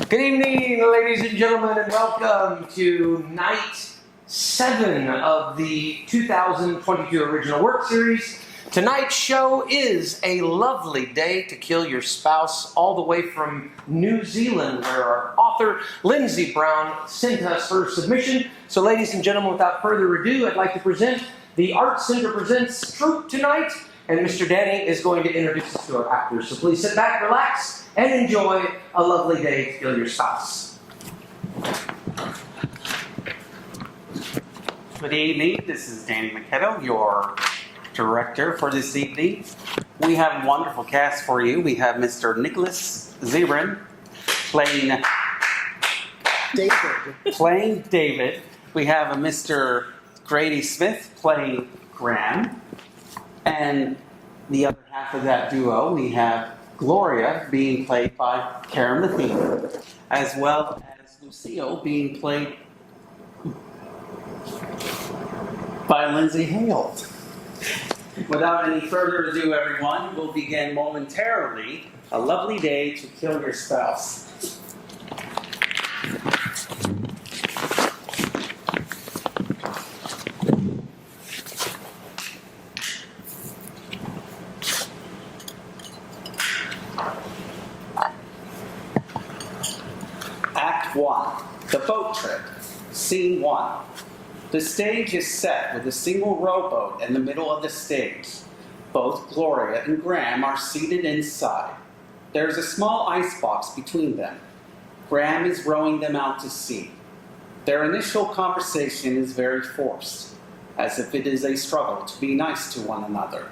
Good evening, ladies and gentlemen, and welcome to night 7 of the 2022 original work series. Tonight's show is A Lovely Day to Kill Your Spouse, all the way from New Zealand, where our author, Lindsey Brown, sent us her submission. So, ladies and gentlemen, without further ado, I'd like to present the Art Center Presents troupe tonight, and Mr. Danny is going to introduce us to our actors. So please sit back, relax, and enjoy A Lovely Day to Kill Your Spouse. Good evening, this is Danny Macchietto, your director for this evening. We have a wonderful cast for you. We have Mr. Nicholas Zeburn playing David. We have a Mr. Grady Smith playing Graham. And the other half of that duo, we have Gloria being played by Karen Matheny, as well as Lucille being played by Lynsey Hale. Without any further ado, everyone, we'll begin momentarily. A Lovely Day to Kill Your Spouse. Act 1. The boat trip. Scene 1. The stage is set with a single rowboat in the middle of the stage. Both Gloria and Graham are seated inside. There is a small icebox between them. Graham is rowing them out to sea. Their initial conversation is very forced, as if it is a struggle to be nice to one another.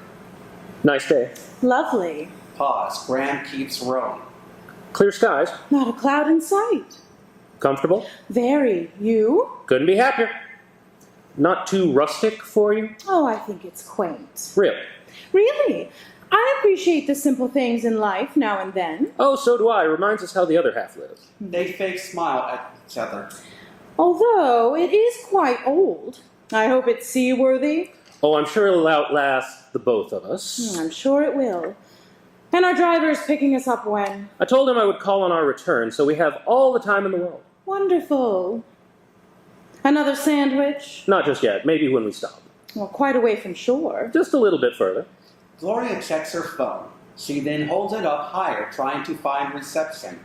Nice day. Lovely. Pause. Graham keeps rowing. Clear skies. Not a cloud in sight. Comfortable. Very. You? Couldn't be happier. Not too rustic for you? Oh, I think it's quaint. Really? Really? I appreciate the simple things in life now and then. Oh, so do I. Reminds us how the other half lives. They fake smile at each other. Although it is quite old. I hope it's seaworthy. Oh, I'm sure it'll outlast the both of us. I'm sure it will. And our driver's picking us up when? I told him I would call on our return, so we have all the time in the world. Wonderful. Another sandwich? Not just yet. Maybe when we stop. Well, quite away from shore. Just a little bit further. Gloria checks her phone. She then holds it up higher, trying to find reception.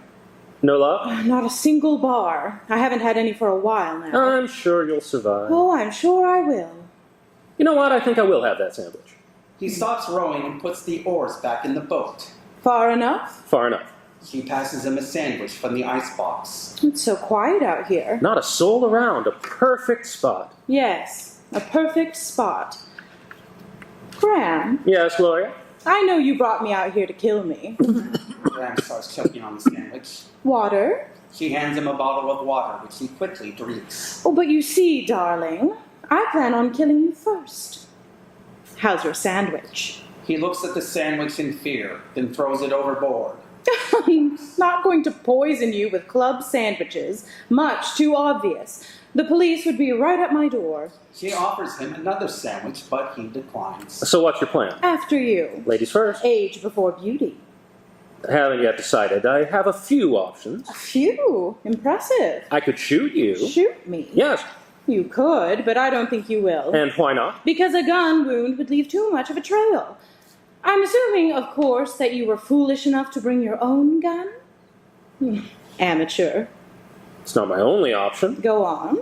No love? Not a single bar. I haven't had any for a while now. I'm sure you'll survive. Oh, I'm sure I will. You know what? I think I will have that sandwich. He stops rowing and puts the oars back in the boat. Far enough? Far enough. She passes him a sandwich from the icebox. It's so quiet out here. Not a soul around. A perfect spot. Yes, a perfect spot. Graham, Yes, Gloria? I know you brought me out here to kill me. Graham starts choking on the sandwich. Water? She hands him a bottle of water, which he quickly drinks. Oh, but you see, darling, I plan on killing you first. How's your sandwich? He looks at the sandwich in fear, then throws it overboard. I'm not going to poison you with club sandwiches. Much too obvious. The police would be right at my door. She offers him another sandwich, but he declines. So what's your plan? After you. Ladies first. Age before beauty. I haven't yet decided. I have a few options. Phew, impressive. I could shoot you. Shoot me? Yes. You could, but I don't think you will. And why not? Because a gun wound would leave too much of a trail. I'm assuming, of course, that you were foolish enough to bring your own gun? Amateur. It's not my only option. Go on.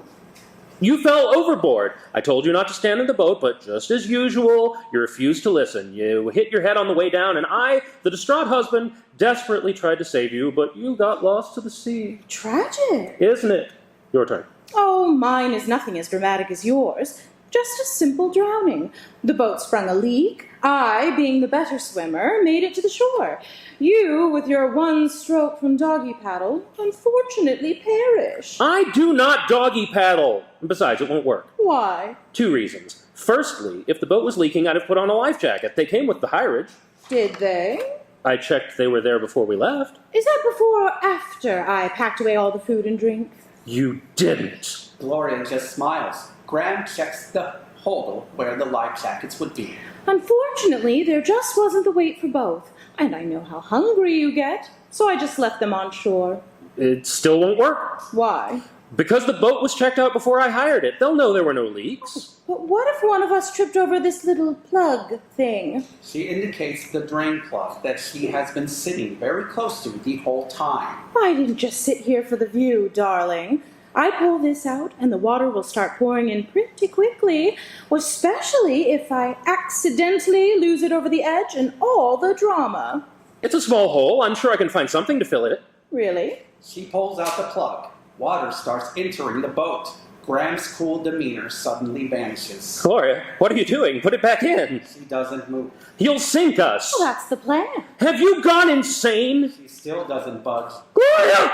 You fell overboard. I told you not to stand in the boat, but just as usual, you refused to listen. You hit your head on the way down, and I, the distraught husband, desperately tried to save you, but you got lost to the sea. Tragic. Isn't it? Your turn. Oh, mine is nothing as dramatic as yours. Just a simple drowning. The boat sprung a leak. I, being the better swimmer, made it to the shore. You, with your one stroke from doggy paddle, unfortunately perished. I do not doggy paddle. And besides, it won't work. Why? 2 reasons. Firstly, if the boat was leaking, I'd have put on a life jacket. They came with the highridge. Did they? I checked they were there before we left. Is that before or after I packed away all the food and drink? You didn't. Gloria just smiles. Graham checks the hold where the life jackets would be. Unfortunately, there just wasn't the weight for both, and I know how hungry you get, so I just left them on shore. It still won't work. Why? Because the boat was checked out before I hired it. They'll know there were no leaks. But what if one of us tripped over this little plug thing? She indicates the drain plug that she has been sitting very close to the whole time. I didn't just sit here for the view, darling. I pull this out and the water will start pouring in pretty quickly, especially if I accidentally lose it over the edge and all the drama. It's a small hole. I'm sure I can find something to fill it. Really? She pulls out the plug. Water starts entering the boat. Graham's cool demeanor suddenly vanishes. Gloria, what are you doing? Put it back in. She doesn't move. You'll sink us. Well, that's the plan. Have you gone insane? She still doesn't budge. Gloria!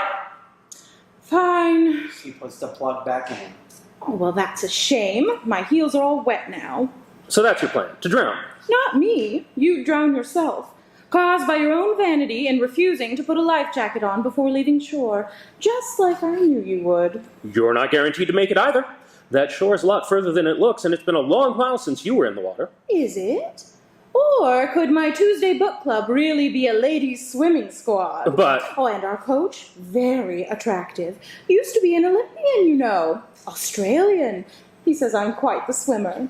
Fine. She puts the plug back in. Oh, well, that's a shame. My heels are all wet now. So that's your plan, to drown. Not me. You drown yourself. Caused by your own vanity in refusing to put a life jacket on before leaving shore. Just like I knew you would. You're not guaranteed to make it either. That shore's a lot further than it looks, and it's been a long while since you were in the water. Is it? Or could my Tuesday book club really be a ladies' swimming squad? But... Oh, and our coach? Very attractive. Used to be an Olympian, you know. Australian. He says I'm quite the swimmer.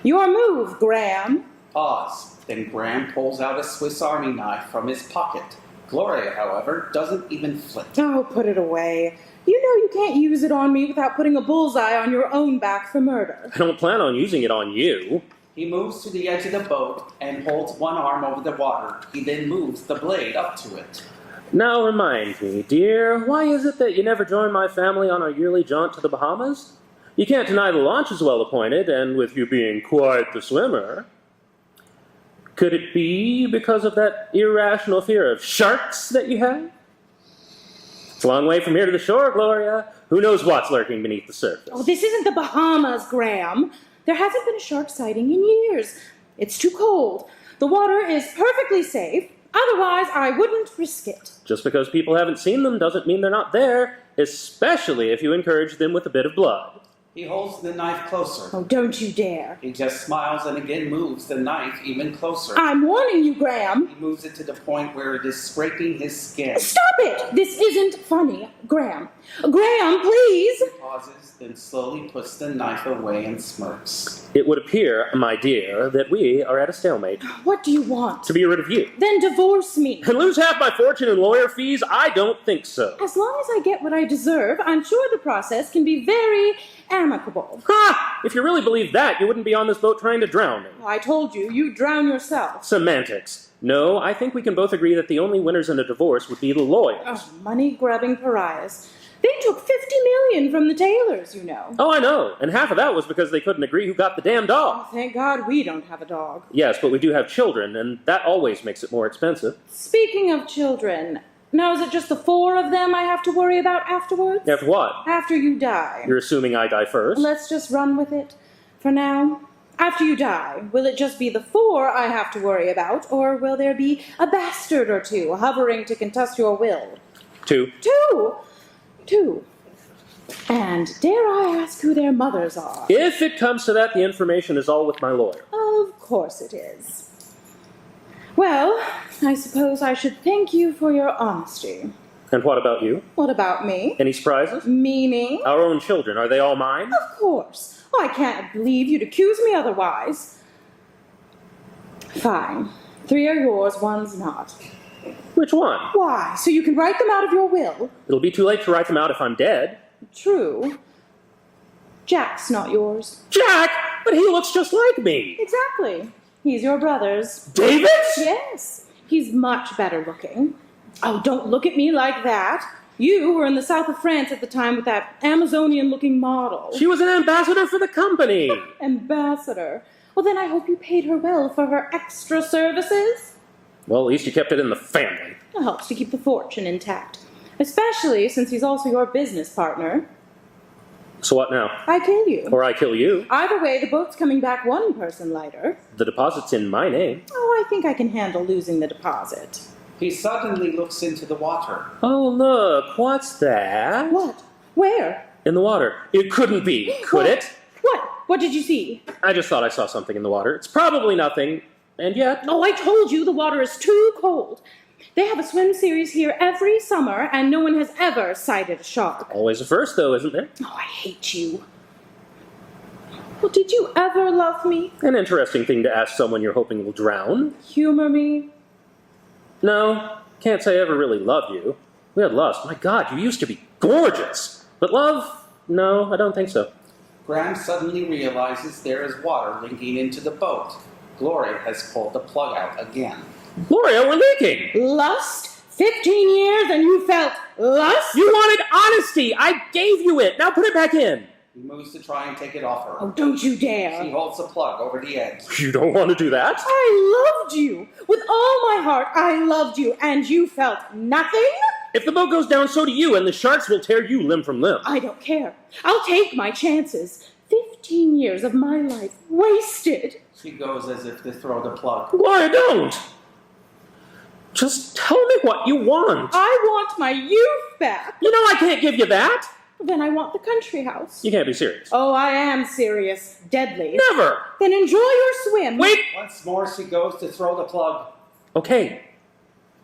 Your move, Graham. Pause. Then Graham pulls out a Swiss Army knife from his pocket. Gloria, however, doesn't even flinch. Oh, put it away. You know you can't use it on me without putting a bullseye on your own back for murder. I don't plan on using it on you. He moves to the edge of the boat and holds one arm over the water. He then moves the blade up to it. Now remind me, dear, why is it that you never join my family on our yearly jaunt to the Bahamas? You can't deny the launch is well appointed, and with you being quite the swimmer... Could it be because of that irrational fear of sharks that you have? It's a long way from here to the shore, Gloria. Who knows what's lurking beneath the surface? Oh, this isn't the Bahamas, Graham. There hasn't been a shark sighting in years. It's too cold. The water is perfectly safe. Otherwise, I wouldn't risk it. Just because people haven't seen them doesn't mean they're not there, especially if you encourage them with a bit of blood. He holds the knife closer. Oh, don't you dare. He just smiles and again moves the knife even closer. I'm warning you, Graham. He moves it to the point where it is scraping his skin. Stop it! This isn't funny. Graham. Graham, please! He pauses, then slowly puts the knife away and smirks. It would appear, my dear, that we are at a stalemate. What do you want? To be rid of you. Then divorce me. And lose half my fortune in lawyer fees? I don't think so. As long as I get what I deserve, I'm sure the process can be very amicable. Ha! If you really believe that, you wouldn't be on this boat trying to drown me. I told you, you'd drown yourself. Semantics. No, I think we can both agree that the only winners in a divorce would be the lawyers. Oh, money-grubbing pariahs. They took $50 million from the Taylors, you know. Oh, I know. And half of that was because they couldn't agree who got the damn dog. Oh, thank God we don't have a dog. Yes, but we do have children, and that always makes it more expensive. Speaking of children, now is it just the 4 of them I have to worry about afterwards? After what? After you die. You're assuming I die first? Let's just run with it for now. After you die, will it just be the 4 I have to worry about, or will there be a bastard or 2 hovering to contest your will? 2. 2. And dare I ask who their mothers are? If it comes to that, the information is all with my lawyer. Of course it is. Well, I suppose I should thank you for your honesty. And what about you? What about me? Any surprises? Meaning? Our own children, are they all mine? Of course. Oh, I can't believe you'd accuse me otherwise. Fine. 3 are yours, 1's not. Which one? Why? So you can write them out of your will? It'll be too late to write them out if I'm dead. True. Jack's not yours. Jack! But he looks just like me! Exactly. He's your brother's. David? Yes. He's much better looking. Oh, don't look at me like that. You were in the south of France at the time with that Amazonian-looking model. She was an ambassador for the company. Ambassador. Well, then I hope you paid her well for her extra services. Well, at least you kept it in the family. It helps to keep the fortune intact. Especially since he's also your business partner. So what now? I kill you. Or I kill you. Either way, the boat's coming back 1 person lighter. The deposit's in my name. Oh, I think I can handle losing the deposit. He suddenly looks into the water. Oh, look, what's that? What? Where? In the water. It couldn't be, could it? What? What did you see? I just thought I saw something in the water. It's probably nothing, and yet... Oh, I told you the water is too cold. They have a swim series here every summer, and no one has ever sighted a shark. Always a first, though, isn't there? Oh, I hate you. Well, did you ever love me? An interesting thing to ask someone you're hoping will drown. Humor me? No, can't say I ever really loved you. We had lust. My God, you used to be gorgeous. But love? No, I don't think so. Graham suddenly realizes there is water leaking into the boat. Gloria has pulled the plug out again. Gloria, we're leaking! Lust? 15 years and you felt lust? You wanted honesty! I gave you it! Now put it back in! He moves to try and take it off her. Oh, don't you She dare. holds the plug over the edge. You don't want to do that? I loved you. With all my heart, I loved you, and you felt nothing? If the boat goes down, so do you, and the sharks will tear you limb from limb. I don't care. I'll take my chances. 15 years of my life wasted. She goes as if to throw the plug. Gloria, don't! Just tell me what you want. I want my youth back. You know I can't give you that. Then I want the country house. You can't be serious. Oh, I am serious. Deadly. Never! Then enjoy your swim. Wait! Once more she goes to throw the plug. Okay.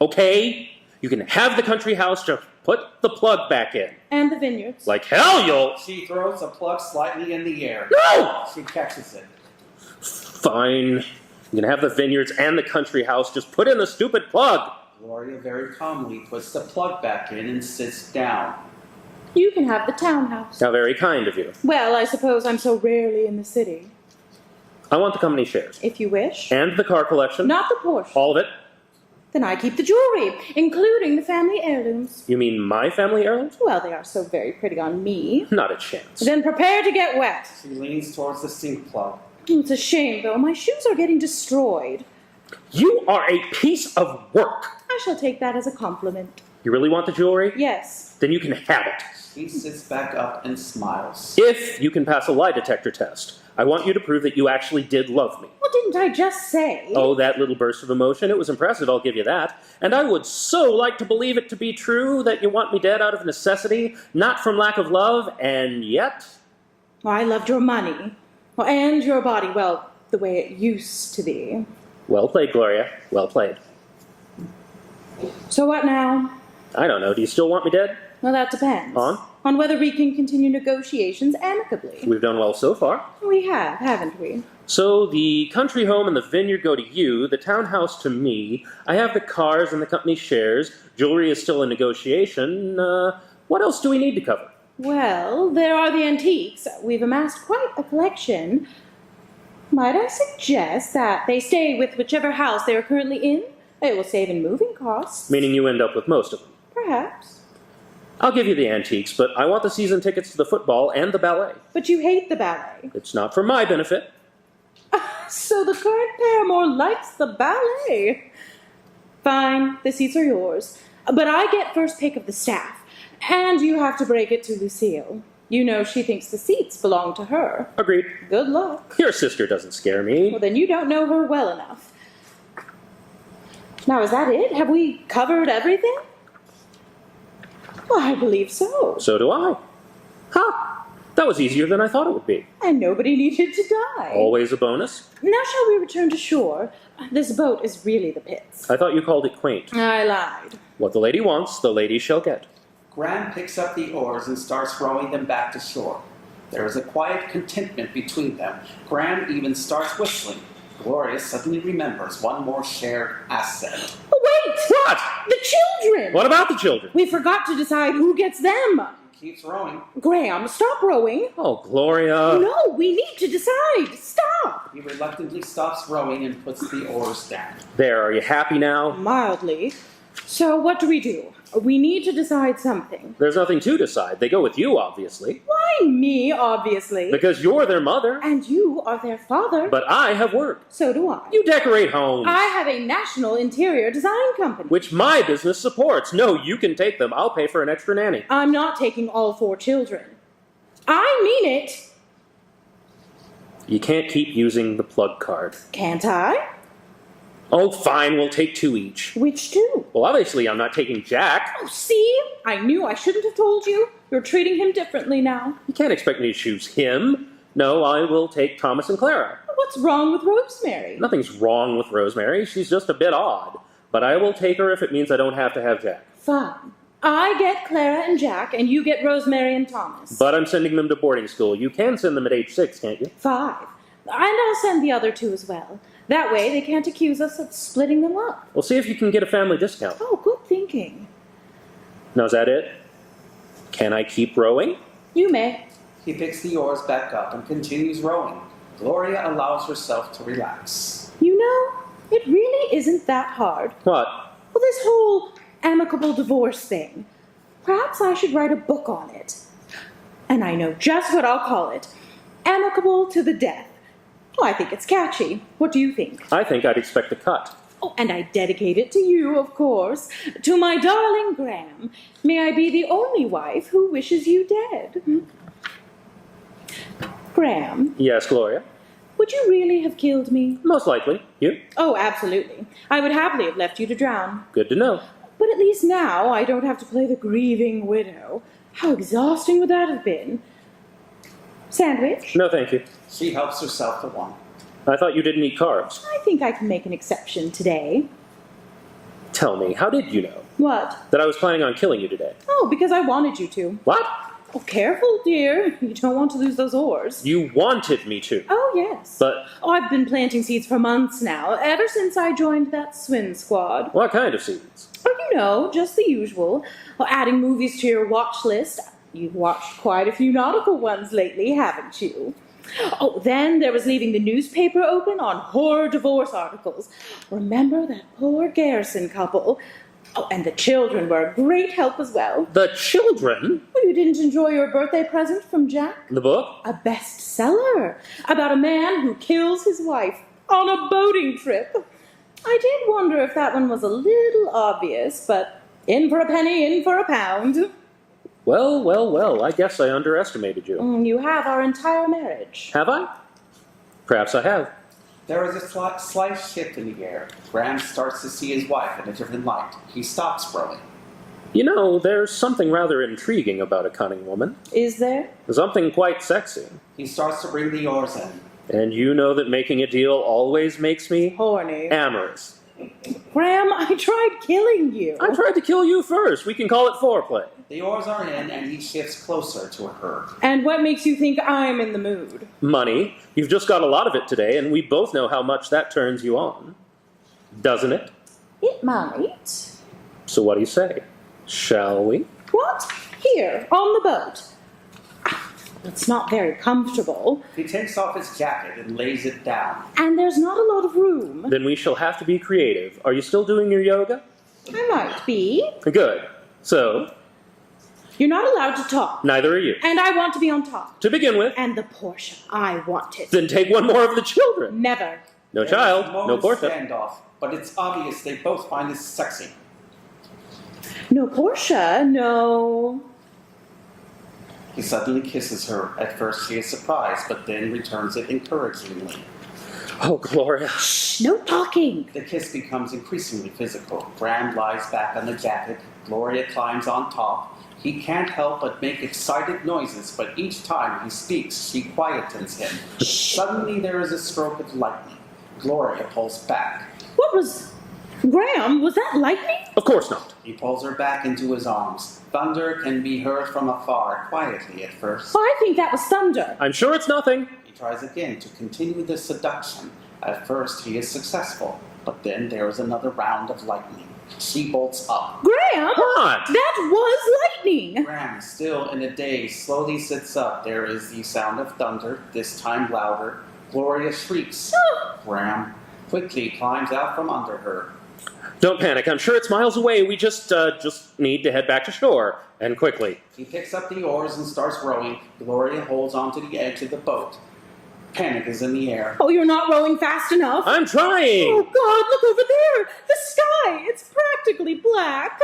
Okay? You can have the country house, just put the plug back in. And the vineyards. Like hell you'll... She throws the plug slightly in the air. No! She catches it. Fine. You can have the vineyards and the country house, just put in the stupid plug. Gloria very calmly puts the plug back in and sits down. You can have the townhouse. How very kind of you. Well, I suppose I'm so rarely in the city. I want the company shares. If you wish. And the car collection. Not the Porsche. All of it. Then I keep the jewelry, including the family heirlooms. You mean my family heirlooms? Well, they are so very pretty on me. Not a chance. Then prepare to get wet. She leans towards the sink plug. It's a shame, though. My shoes are getting destroyed. You are a piece of work. I shall take that as a compliment. You really want the jewelry? Yes. Then you can have it. She sits back up and smiles. If you can pass a lie detector test. I want you to prove that you actually did love me. Well, didn't I just say? Oh, that little burst of emotion. It was impressive, I'll give you that. And I would so like to believe it to be true that you want me dead out of necessity, not from lack of love, and yet... Well, I loved your money. Well, and your body, well, the way it used to be. Well played, Gloria. Well played. So what now? I don't know. Do you still want me dead? Well, that depends. On whether we can continue negotiations amicably. We've done well so far. We have, haven't we? So the country home and the vineyard go to you, the townhouse to me. I have the cars and the company shares. Jewelry is still in negotiation. What else do we need to cover? Well, there are the antiques. We've amassed quite a collection. Might I suggest that they stay with whichever house they are currently in? It will save in moving costs. Meaning you end up with most of them. Perhaps. I'll give you the antiques, but I want the season tickets to the football and the ballet. But you hate the ballet. It's not for my benefit. So the current paramour likes the ballet. Fine, the seats are yours. But I get first pick of the staff. And you have to break it to Lucille. You know she thinks the seats belong to her. Agreed. Good luck. Your sister doesn't scare me. Well, then you don't know her well enough. Now, is that it? Have we covered everything? Well, I believe so. So do I. Ha! That was easier than I thought it would be. And nobody needed to die. Always a bonus. Now shall we return to shore? This boat is really the pits. I thought you called it quaint. I lied. What the lady wants, the lady shall get. Graham picks up the oars and starts rowing them back to shore. There is a quiet contentment between them. Graham even starts whistling. Gloria suddenly remembers one more shared asset. Oh, wait! What? The children! What about the children? We forgot to decide who gets them. He keeps rowing. Graham, stop rowing. Oh, Gloria. No, we need to decide. Stop. He reluctantly stops rowing and puts the oars down. There, are you happy now? Mildly. So what do? We need to decide something. There's nothing to decide. They go with you, obviously. Why me, obviously? Because you're their mother. And you are their father. But I have work. So do I. You decorate homes. I have a national interior design company. Which my business supports. No, you can take them. I'll pay for an extra nanny. I'm not taking all 4 children. I mean it. You can't keep using the plug card. Can't I? Oh, fine. We'll take 2 each. Which 2? Well, obviously, I'm not taking Jack. Oh, see? I knew I shouldn't have told you. You're treating him differently now. You can't expect me to choose him. No, I will take Thomas and Clara. What's wrong with Rosemary? Nothing's wrong with Rosemary. She's just a bit odd. but I will take her if it means I don't have to have Jack. Fine. I get Clara and Jack, and you get Rosemary and Thomas. But I'm sending them to boarding school. You can send them at age 6, can't you? 5. And I'll send the other 2 as well. That way they can't accuse us of splitting them up. We'll see if you can get a family discount. Oh, good thinking. Now, is that it? Can I keep rowing? You may. He picks the oars back up and continues rowing. Gloria allows herself to relax. You know, it really isn't that hard. What? Well, this whole amicable divorce thing. Perhaps I should write a book on it. And I know just what I'll call it. Amicable to the Death. Oh, I think it's catchy. What do you think? I think I'd expect a cut. Oh, and I dedicate it to you, of course. To my darling Graham. May I be the only wife who wishes you dead. Graham, Yes, Gloria? would you really have killed me? Most likely. You? Oh, absolutely. I would happily have left you to drown. Good to know. But at least now I don't have to play the grieving widow. How exhausting would that have been? Sandwich? No, thank you. She helps herself to one. I thought you didn't eat carbs. I think I can make an exception today. Tell me, how did you know What? that I was planning on killing you today? Oh, because I wanted you to. What? Oh, careful, dear. You don't want to lose those oars. You wanted me to. Oh, yes. But Oh, I've been planting seeds for months now, ever since I joined that swim squad. what kind of seeds? Oh, you know, just the usual. Well, adding movies to your watch list. You've watched quite a few nautical ones lately, haven't you? Oh, then there was leaving the newspaper open on horror divorce articles. Remember that poor Garrison couple? Oh, and the children were a great help as well. The children? Oh, you didn't enjoy your birthday present from Jack? The book? A bestseller about a man who kills his wife on a boating trip. I did wonder if that one was a little obvious, but in for a penny, in for a pound. Well, well, well, I guess I underestimated you. You have our entire marriage. Have I? Perhaps I have. There is a slight shift in the air. Graham starts to see his wife in a different light. He stops rowing. You know, there's something rather intriguing about a cunning woman. Is there? Something quite sexy. He starts to bring the oars in. And you know that making a deal always makes me Horny. amorous. Graham, I tried killing you. I tried to kill you first. We can call it foreplay. The oars are in, and he shifts closer to her. And what makes you think I'm in the mood? Money. You've just got a lot of it today, and we both know how much that turns you on. Doesn't it? It might. So what do you say? Shall we? What? Here, on the boat. It's not very comfortable, He takes off his jacket and lays it down. and there's not a lot of room. Then we shall have to be creative. Are you still doing your yoga? I might be. Good. So, You're not allowed to talk. neither are you. And I want to be on top. To begin with, And the Porsche, I want it. then take one more of the children. Never. No There is child, a no moment's portrait. standoff, but it's obvious they both find this sexy. No Porsche, no. He suddenly kisses her. At first she is surprised, but then returns it encouragingly. Oh, Gloria. No talking. The kiss becomes increasingly physical. Graham lies back on the jacket. Gloria climbs on top. He can't help but make excited noises, but each time he speaks, she quietens him. Suddenly there is a stroke of lightning. Gloria pulls back. What was... Graham, was that lightning? Of course not. He pulls her back into his arms. Thunder can be heard from afar, quietly at first. I think that was thunder. I'm sure it's nothing. He tries again to continue the seduction. At first he is successful, but then there is another round of lightning. She bolts up. Graham? What? That was lightning. Graham, still in a daze, slowly sits up. There is the sound of thunder, this time louder. Gloria shrieks. Graham quickly climbs out from under her. Don't panic. I'm sure it's miles away. We just need to head back to shore. And quickly. He picks up the oars and starts rowing. Gloria holds onto the edge of the boat. Panic is in the air. Oh, you're not rowing fast enough. I'm trying! Oh, God, look over there. The sky. It's practically black.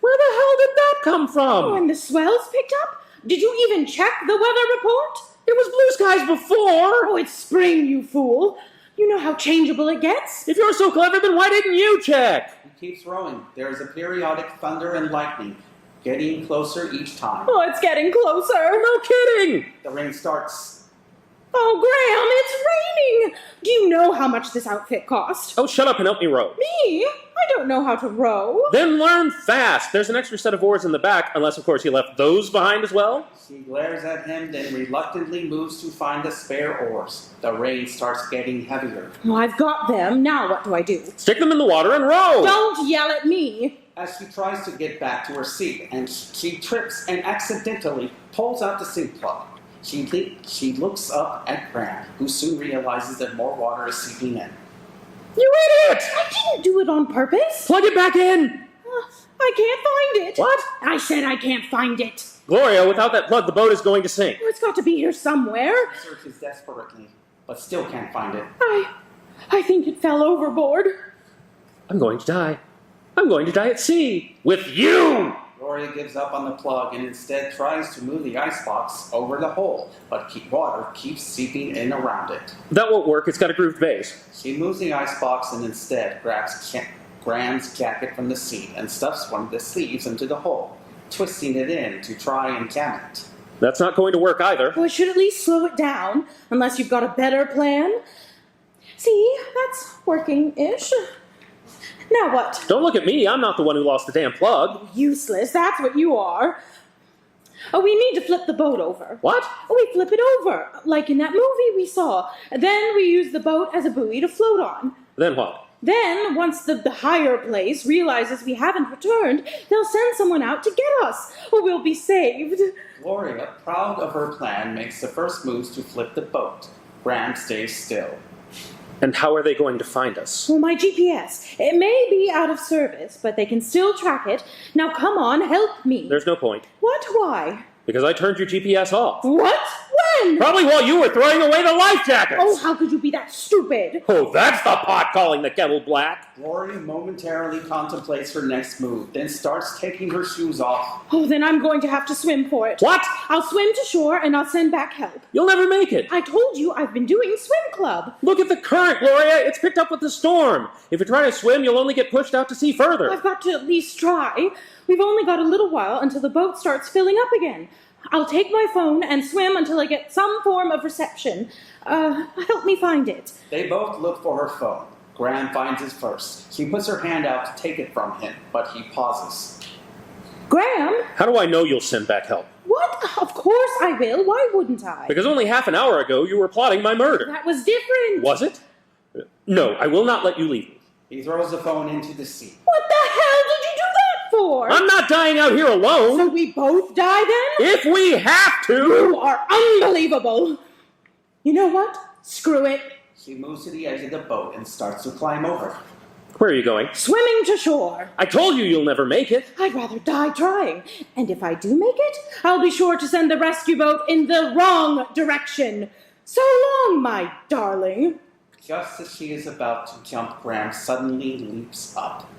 Where the hell did that come from? Oh, and the swells picked up? Did you even check the weather report? It was blue skies before! Oh, it's spring, you fool. You know how changeable it gets. If you're so clever, then why didn't you check? He keeps rowing. There is a periodic thunder and lightning, getting closer each time. Oh, it's getting closer. No kidding! The rain starts. Oh, Graham, it's raining! Do you know how much this outfit cost? Oh, shut up and help me row. Me? I don't know how to row. Then learn fast. There's an extra set of oars in the back, unless, of course, you left those behind as well. She glares at him, then reluctantly moves to find the spare oars. The rain starts getting heavier. Well, I've got them. Now what do I do? Stick them in the water and row. Don't yell at me. As she tries to get back to her seat, and she trips and accidentally pulls out the sink plug. She looks up at Graham, who soon realizes that more water is seeping in. You idiot! I didn't do it on purpose. Plug it back in. I can't find it. What? I said I can't find it. Gloria, without that plug, the boat is going to sink. Oh, it's got to be here somewhere. She searches desperately, but still can't find it. I think it fell overboard. I'm going to die. I'm going to die at sea. With you! Gloria gives up on the plug and instead tries to move the icebox over the hole, but water keeps seeping in around it. That won't work. It's got a grooved base. She moves the icebox and instead grabs Graham's jacket from the seat and stuffs one of the sleeves into the hole, twisting it in to try and jam it. That's not going to work either. Well, I should at least slow it down, unless you've got a better plan. See, that's working-ish. Now what? Don't look at me. I'm not the one who lost the damn plug. Useless, that's what you are. Oh, we need to flip the boat over. What? Oh, we flip it over, like in that movie we saw. Then we use the boat as a buoy to float on. Then what? Then, once the higher place realizes we haven't returned, they'll send someone out to get us. Or we'll be saved. Gloria, proud of her plan, makes the first moves to flip the boat. Graham stays still. And how are they going to find us? Well, my GPS. It may be out of service, but they can still track it. Now, come on, help me. There's no point. What? Why? Because I turned your GPS off. What? When? Probably while you were throwing away the life jackets. Oh, how could you be that stupid? Oh, that's the pot calling the kettle black. Gloria momentarily contemplates her next move, then starts taking her shoes off. Oh, then I'm going to have to swim for it. What? I'll swim to shore and I'll send back help. You'll never make it. I told you I've been doing swim club. Look at the current, Gloria. It's picked up with the storm. If you try to swim, you'll only get pushed out to sea further. I've got to at least try. We've only got a little while until the boat starts filling up again. I'll take my phone and swim until I get some form of reception. Help me find it. They both look for her phone. Graham finds it first. She puts her hand out to take it from him, but he pauses. Graham? How do I know you'll send back help? What? Of course I will. Why wouldn't I? Because only half an hour ago you were plotting my murder. That was different. Was it? No, I will not let you leave me. He throws the phone into the sea. What the hell did you do that for? I'm not dying out here alone. So we both die then? If we have to. You are unbelievable. You know what? Screw it. She moves to the edge of the boat and starts to climb over. Where are you going? Swimming to shore. I told you you'll never make it. I'd rather die trying. And if I do make it, I'll be sure to send the rescue boat in the wrong direction. So long, my darling. Just as she is about to jump, Graham suddenly leaps up,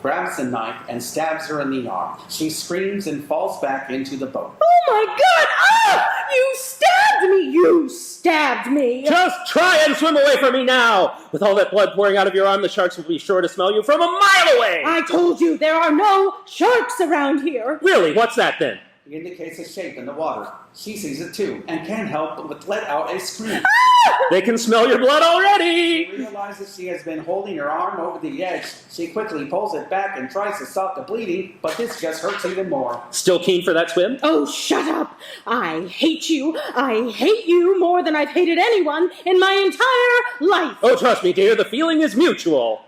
grabs a knife, and stabs her in the arm. She screams and falls back into the boat. Oh my God! Ah! You stabbed me! You stabbed me! Just try and swim away from me now. With all that blood pouring out of your arm, the sharks will be sure to smell you from a mile away. I told you there are no sharks around here. Really? What's that then? He indicates a shape in the water. She sees it too, and can't help but let out a scream. They can smell your blood already. She realizes she has been holding her arm over the edge. She quickly pulls it back and tries to stop the bleeding, but this just hurts even more. Still keen for that swim? Oh, shut up! I hate you. I hate you more than I've hated anyone in my entire life. Oh, trust me, dear, the feeling is mutual.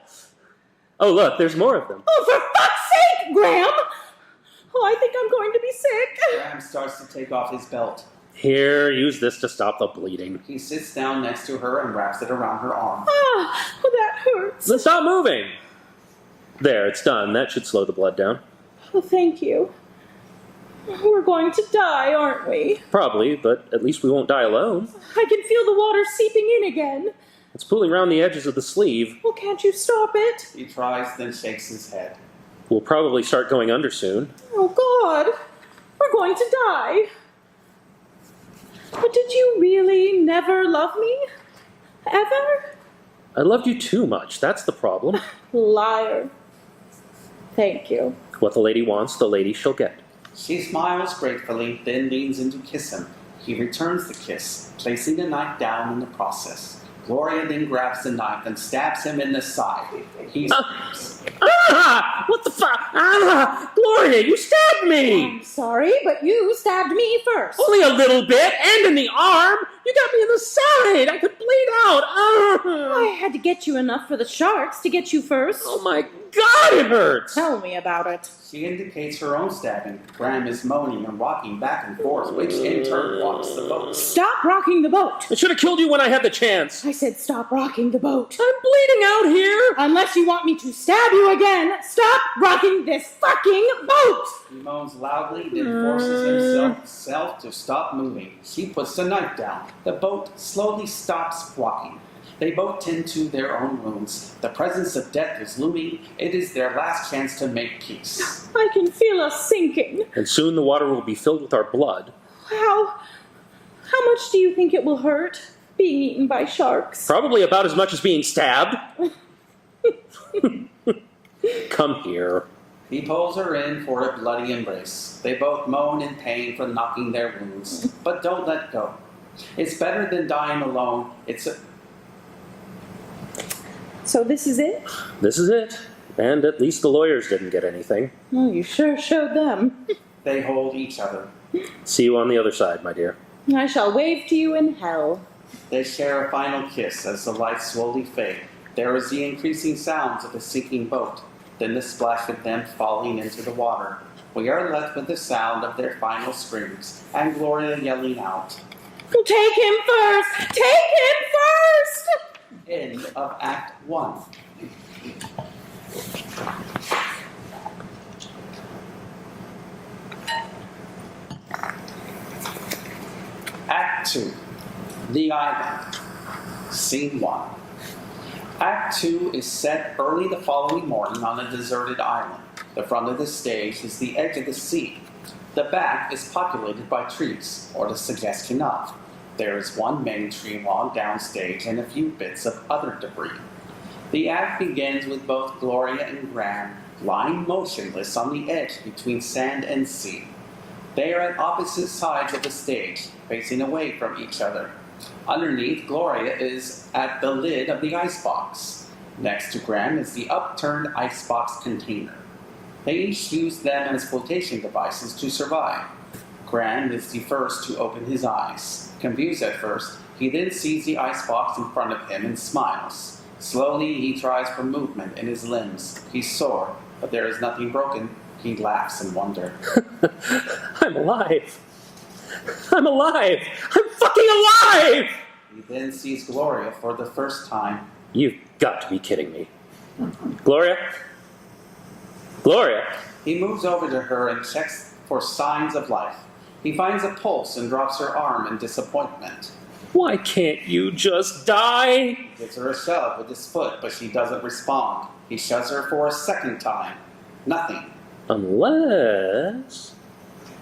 Oh, look, there's more of them. Oh, for fuck's sake, Graham! Oh, I think I'm going to be sick. Graham starts to take off his belt. Here, use this to stop the bleeding. He sits down next to her and wraps it around her arm. Ah, oh, that hurts. Then stop moving. There, it's done. That should slow the blood down. Oh, thank you. We're going to die, aren't we? Probably, but at least we won't die alone. I can feel the water seeping in again. It's pooling around the edges of the sleeve. Well, can't you stop it? He tries, then shakes his head. We'll probably start going under soon. Oh, God. We're going to die. But did you really never love me? Ever? I loved you too much. That's the problem. Liar. Thank you. What the lady wants, the lady shall get. She smiles gratefully, then leans in to kiss him. He returns the kiss, placing the knife down in the process. Gloria then grabs the knife and stabs him in the side. He screams. What the fuck? Gloria, you stabbed me! I'm sorry, but you stabbed me first. Only a little bit, and in the arm! You got me in the side! I could bleed out! I had to get you enough for the sharks to get you first. Oh my god, it hurts! Tell me about it. She indicates her own stabbing. Graham is moaning and rocking back and forth, which in turn rocks the boat. Stop rocking the boat. I should have killed you when I had the chance. I said stop rocking the boat. I'm bleeding out here! Unless you want me to stab you again, stop rocking this fucking boat! He moans loudly, then forces himself to stop moving. She puts the knife down. The boat slowly stops rocking. They both tend to their own wounds. The presence of death is looming. It is their last chance to make peace. I can feel us sinking. And soon the water will be filled with our blood. How much do you think it will hurt being eaten by sharks? Probably about as much as being stabbed. Come here. He pulls her in for a bloody embrace. They both moan in pain for knocking their wounds, but don't let go. It's better than dying alone. So this is it? This is it. And at least the lawyers didn't get anything. Oh, you sure showed them. They hold each other. See you on the other side, my dear. I shall wave to you in hell. They share a final kiss as the lights slowly fade. There is the increasing sounds of a sinking boat, then the splash of them falling into the water. We are left with the sound of their final screams and Gloria yelling out. Take him first! Take him first! End of Act 1. Act 2. The Island. Scene 1. Act 2 is set early the following morning on a deserted island. The front of the stage is the edge of the sea. The back is populated by trees, or the suggestion of. There is one main tree log downstage and a few bits of other debris. The act begins with both Gloria and Graham lying motionless on the edge between sand and sea. They are at opposite sides of the stage, facing away from each other. Underneath, Gloria is at the lid of the icebox. Next to Graham is the upturned icebox container. They each use them as flotation devices to survive. Graham is the first to open his eyes. Confused at first, he then sees the icebox in front of him and smiles. Slowly, he tries for movement in his limbs. He's sore, but there is nothing broken. He laughs in wonder. I'm alive. I'm alive. I'm fucking alive! He then sees Gloria for the first time. You've got to be kidding me. Gloria? Gloria? He moves over to her and checks for signs of life. He finds a pulse and drops her arm in disappointment. Why can't you just die? He gives her a shove with his foot, but she doesn't respond. He shoves her for a second time. Nothing. Unless...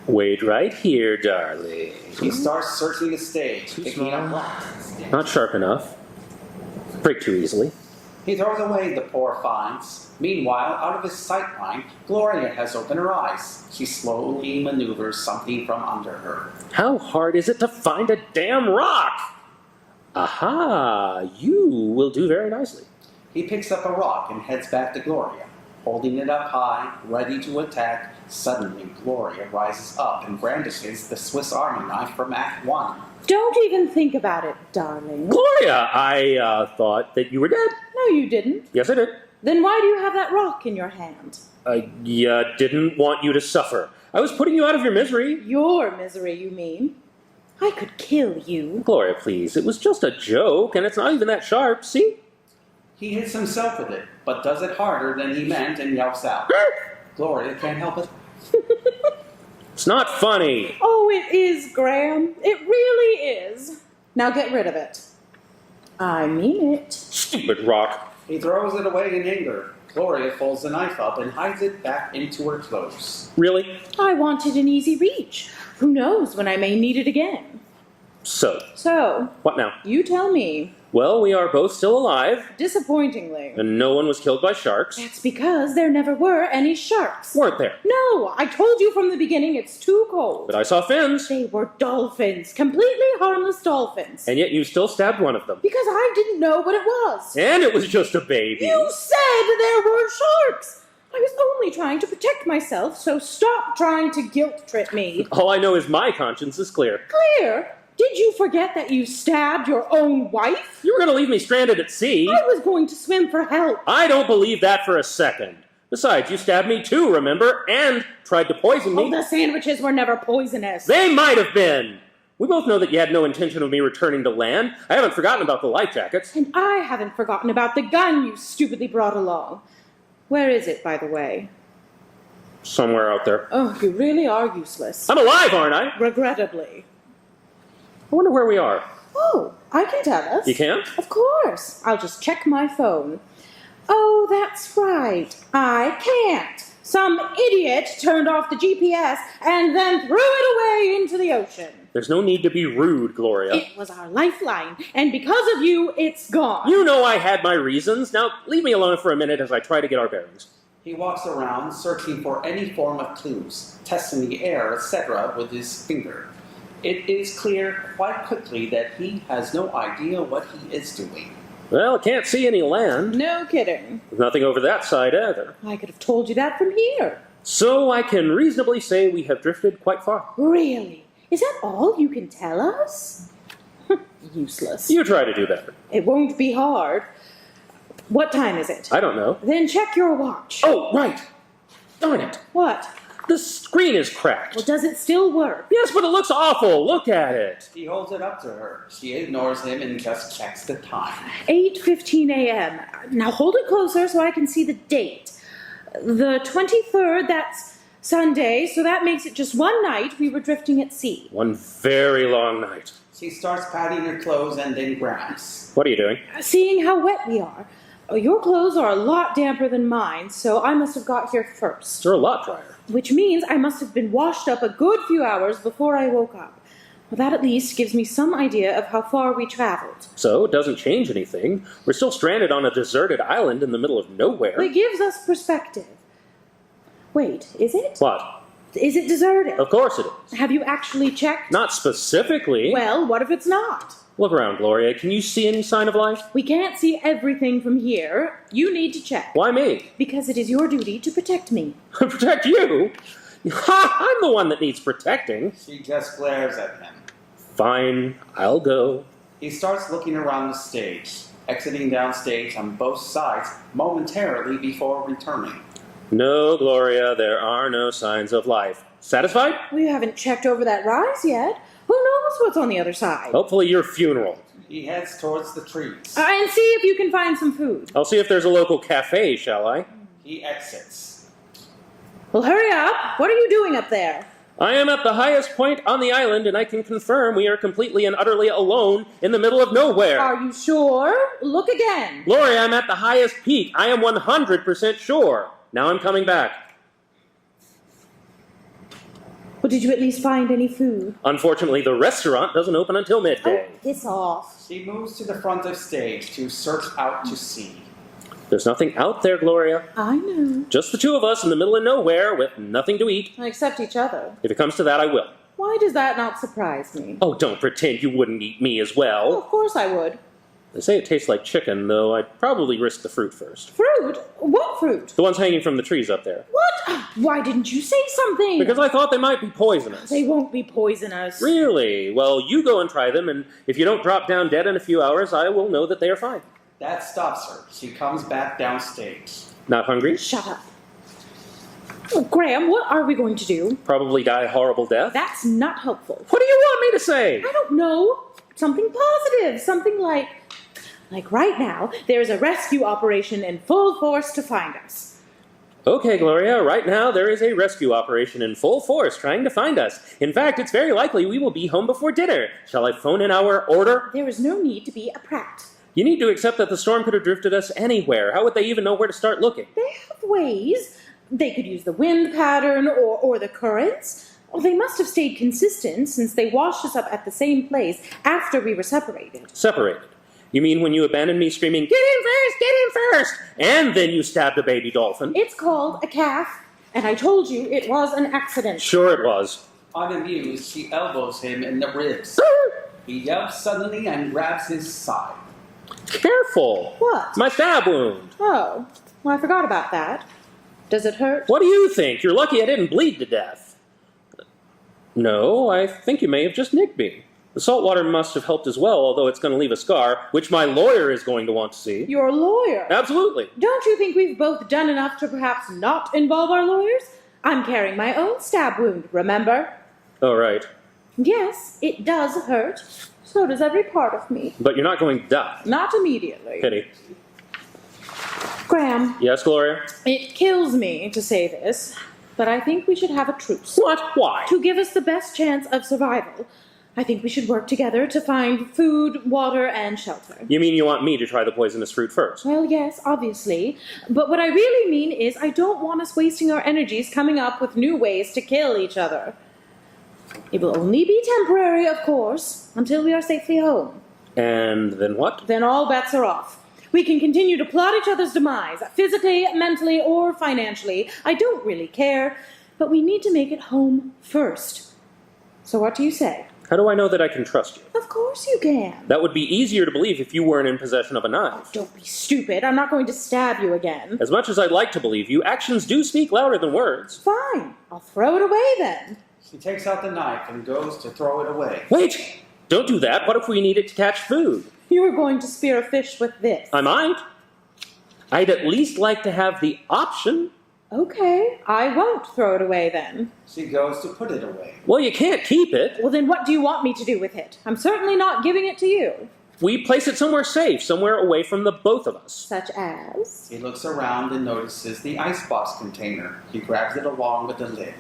Wait right here, darling. He starts searching the stage, picking up rocks. Not sharp enough. Break too easily. He throws away the poor finds. Meanwhile, out of his sight line, Gloria has opened her eyes. She slowly maneuvers something from under her. How hard is it to find a damn rock? Aha! You will do very nicely. He picks up a rock and heads back to Gloria. Holding it up high, ready to attack, suddenly Gloria rises up and brandishes the Swiss Army knife from Act 1. Don't even think about it, darling. Gloria, I thought that you were dead. No, you didn't. Yes, I did. Then why do you have that rock in your hand? I didn't want you to suffer. I was putting you out of your misery. Your misery, you mean? I could kill you. Gloria, please. It was just a joke, and it's not even that sharp. See? He hits himself with it, but does it harder than he meant and yelps out. Gloria can't help it. It's not funny. Oh, it is, Graham. It really is. Now get rid of it. I mean it. Stupid rock. He throws it away in anger. Gloria folds the knife up and hides it back into her clothes. Really? I wanted an easy reach. Who knows when I may need it again? So, what now? You tell me. Well, we are both still alive, Disappointingly. and no one was killed by sharks. That's because there never were any sharks. Weren't there? No, I told you from the beginning it's too cold. But I saw fins. They were dolphins. Completely harmless dolphins. And yet you still stabbed one of them. Because I didn't know what it was. And it was just a baby. You said there were sharks. I was only trying to protect myself, so stop trying to guilt trip me. All I know is my conscience is clear. Clear? Did you forget that you stabbed your own wife? You were going to leave me stranded at sea. I was going to swim for help. I don't believe that for a second. Besides, you stabbed me too, remember? And tried to poison me. Oh, the sandwiches were never poisonous. They might have been. We both know that you had no intention of me returning to land. I haven't forgotten about the life jackets. And I haven't forgotten about the gun you stupidly brought along. Where is it, by the way? Somewhere out there. Oh, you really are useless. I'm alive, aren't I? Regrettably. I wonder where we are. Oh, I can tell us. You can? Of course. I'll just check my phone. Oh, that's right. I can't. Some idiot turned off the GPS and then threw it away into the ocean. There's no need to be rude, Gloria. It was our lifeline, and because of you, it's gone. You know I had my reasons. Now, leave me alone for a minute as I try to get our bearings. He walks around searching for any form of clues, testing the air, etc. with his finger. It is clear quite quickly that he has no idea what he is doing. Well, can't see any land. No kidding. There's nothing over that side either. I could have told you that from here. So I can reasonably say we have drifted quite far. Really? Is that all you can tell us? Useless. You try to do better. It won't be hard. What time is it? I don't know. Then check your watch. Oh, right. Darn it. What? The screen is cracked. Well, does it still work? Yes, but it looks awful. Look at it. He holds it up to her. She ignores him and just checks the time. 8:15 a.m. Now hold it closer so I can see the date. The 23rd, that's Sunday, so that makes it just one night we were drifting at sea. One very long night. She starts patting her clothes and then grabs. What are you doing? Seeing how wet we are. Your clothes are a lot damper than mine, so I must have got here first. They're a lot drier. Which means I must have been washed up a good few hours before I woke up. Well, that at least gives me some idea of how far we traveled. So it doesn't change anything. We're still stranded on a deserted island in the middle of nowhere. It gives us perspective. Wait, is it? What? Is it deserted? Of course it is. Have you actually checked? Not specifically. Well, what if it's not? Look around, Gloria. Can you see any sign of life? We can't see everything from here. You need to check. Why me? Because it is your duty to protect me. Protect you? Ha! I'm the one that needs protecting. She just glares at him. Fine, I'll go. He starts looking around the stage, exiting downstage on both sides momentarily before returning. No, Gloria, there are no signs of life. Satisfied? We haven't checked over that rise yet. Who knows what's on the other side? Hopefully your funeral. He heads towards the trees. And see if you can find some food. I'll see if there's a local cafe, shall I? He exits. Well, hurry up. What are you doing up there? I am at the highest point on the island, and I can confirm we are completely and utterly alone in the middle of nowhere. Are you sure? Look again. Gloria, I'm at the highest peak. I am 100% sure. Now I'm coming back. Well, did you at least find any food? Unfortunately, the restaurant doesn't open until midday. Oh, piss off. She moves to the front of stage to search out to sea. There's nothing out there, Gloria. I know. Just the two of us in the middle of nowhere with nothing to eat. Except each other. If it comes to that, I will. Why does that not surprise me? Oh, don't pretend you wouldn't eat me as Well, well. of course I would. They say it tastes like chicken, though I'd probably risk the fruit first. Fruit? What fruit? The ones hanging from the trees up there. What? Why didn't you say something? Because I thought they might be poisonous. They won't be poisonous. Really? Well, you go and try them, and if you don't drop down dead in a few hours, I will know that they are fine. That stops her. She comes back downstage. Not hungry? Shut up. Oh, Graham, what are we going to do? Probably die a horrible death? That's not helpful. What do you want me to say? I don't know. Something positive. Something like right now, there's a rescue operation in full force to find us. Okay, Gloria, right now there is a rescue operation in full force trying to find us. In fact, it's very likely we will be home before dinner. Shall I phone in our order? There is no need to be a prat. You need to accept that the storm could have drifted us anywhere. How would they even know where to start looking? They have ways. They could use the wind pattern or the currents. Well, they must have stayed consistent since they washed us up at the same place after we were separated. Separated. You mean when you abandoned me screaming, "Get in first, get in first," and then you stabbed a baby dolphin? It's called a calf, and I told you it was an accident. Sure it was. Unamused, she elbows him in the ribs. He yelps suddenly and grabs his side. Careful. What? My stab wound. Oh, well, I forgot about that. Does it hurt? What do you think? You're lucky I didn't bleed to death. No, I think you may have just nicked me. The salt water must have helped as well, although it's going to leave a scar, which my lawyer is going to want to see. Your lawyer? Absolutely. Don't you think we've both done enough to perhaps not involve our lawyers? I'm carrying my own stab wound, remember? Oh, right. Yes, it does hurt. So does every part of me. But you're not going to die. Not immediately. Pity. Graham, Yes, Gloria? it kills me to say this, but I think we should have a truce. What? Why? To give us the best chance of survival, I think we should work together to find food, water, and shelter. You mean you want me to try the poisonous fruit first? Well, yes, obviously. But what I really mean is I don't want us wasting our energies coming up with new ways to kill each other. It will only be temporary, of course, until we are safely home. And then what? Then all bets are off. We can continue to plot each other's demise, physically, mentally, or financially. I don't really care, but we need to make it home first. So what do you say? How do I know that I can trust you? Of course you can. That would be easier to believe if you weren't in possession of a knife. Don't be stupid. I'm not going to stab you again. As much as I'd like to believe you, actions do speak louder than words. Fine. I'll throw it away then. She takes out the knife and goes to throw it away. Wait! Don't do that. What if we need it to catch food? You were going to spear a fish with this. I might. I'd at least like to have the option. Okay, I won't throw it away then. She goes to put it away. Well, you can't keep it. Well, then what do you want me to do with it? I'm certainly not giving it to you. We place it somewhere safe, somewhere away from the both of us. Such as? He looks around and notices the icebox container. He grabs it along with the lid.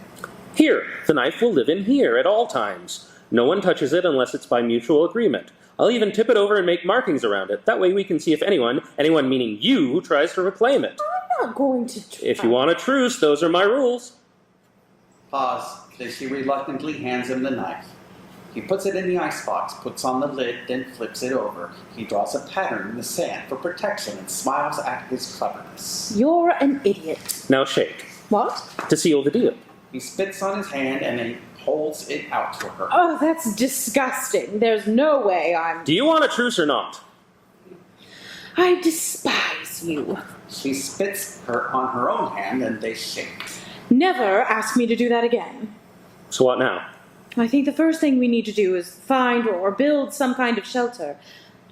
Here, the knife will live in here at all times. No one touches it unless it's by mutual agreement. I'll even tip it over and make markings around it. That way we can see if anyone meaning you, tries to reclaim it. I'm not going to try. If you want a truce, those are my rules. Pause. Then she reluctantly hands him the knife. He puts it in the icebox, puts on the lid, then flips it over. He draws a pattern in the sand for protection and smiles at his cleverness. You're an idiot. Now shake. What? To seal the deal. He spits on his hand and then holds it out to her. Oh, that's disgusting. There's no way I'm... Do you want a truce or not? I despise you. She spits her on her own hand and they shake. Never ask me to do that again. So what now? I think the first thing we need to do is find or build some kind of shelter.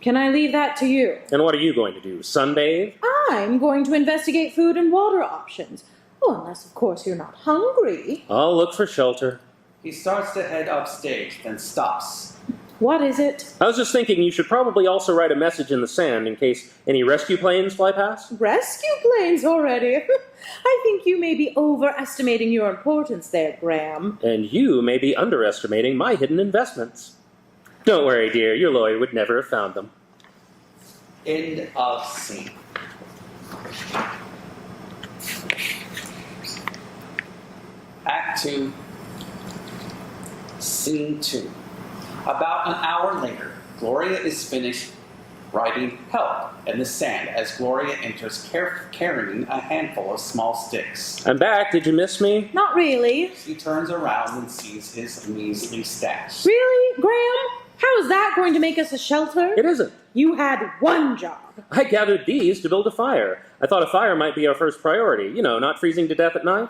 Can I leave that to you? And what are you going to do? Sunbathe? I'm going to investigate food and water options. Well, unless, of course, you're not hungry. I'll look for shelter. He starts to head upstage, then stops. What is it? I was just thinking you should probably also write a message in the sand in case any rescue planes fly past. Rescue planes already? I think you may be overestimating your importance there, Graham. And you may be underestimating my hidden investments. Don't worry, dear. Your lawyer would never have found them. End of scene. Act 2, Scene 2. About an hour later, Gloria is finished writing help in the sand as Gloria enters carrying a handful of small sticks. I'm back. Did you miss me? Not really. She turns around and sees his measly stash. Really, Graham? How is that going to make us a shelter? It isn't. You had one job. I gathered these to build a fire. I thought a fire might be our first priority. You know, not freezing to death at night.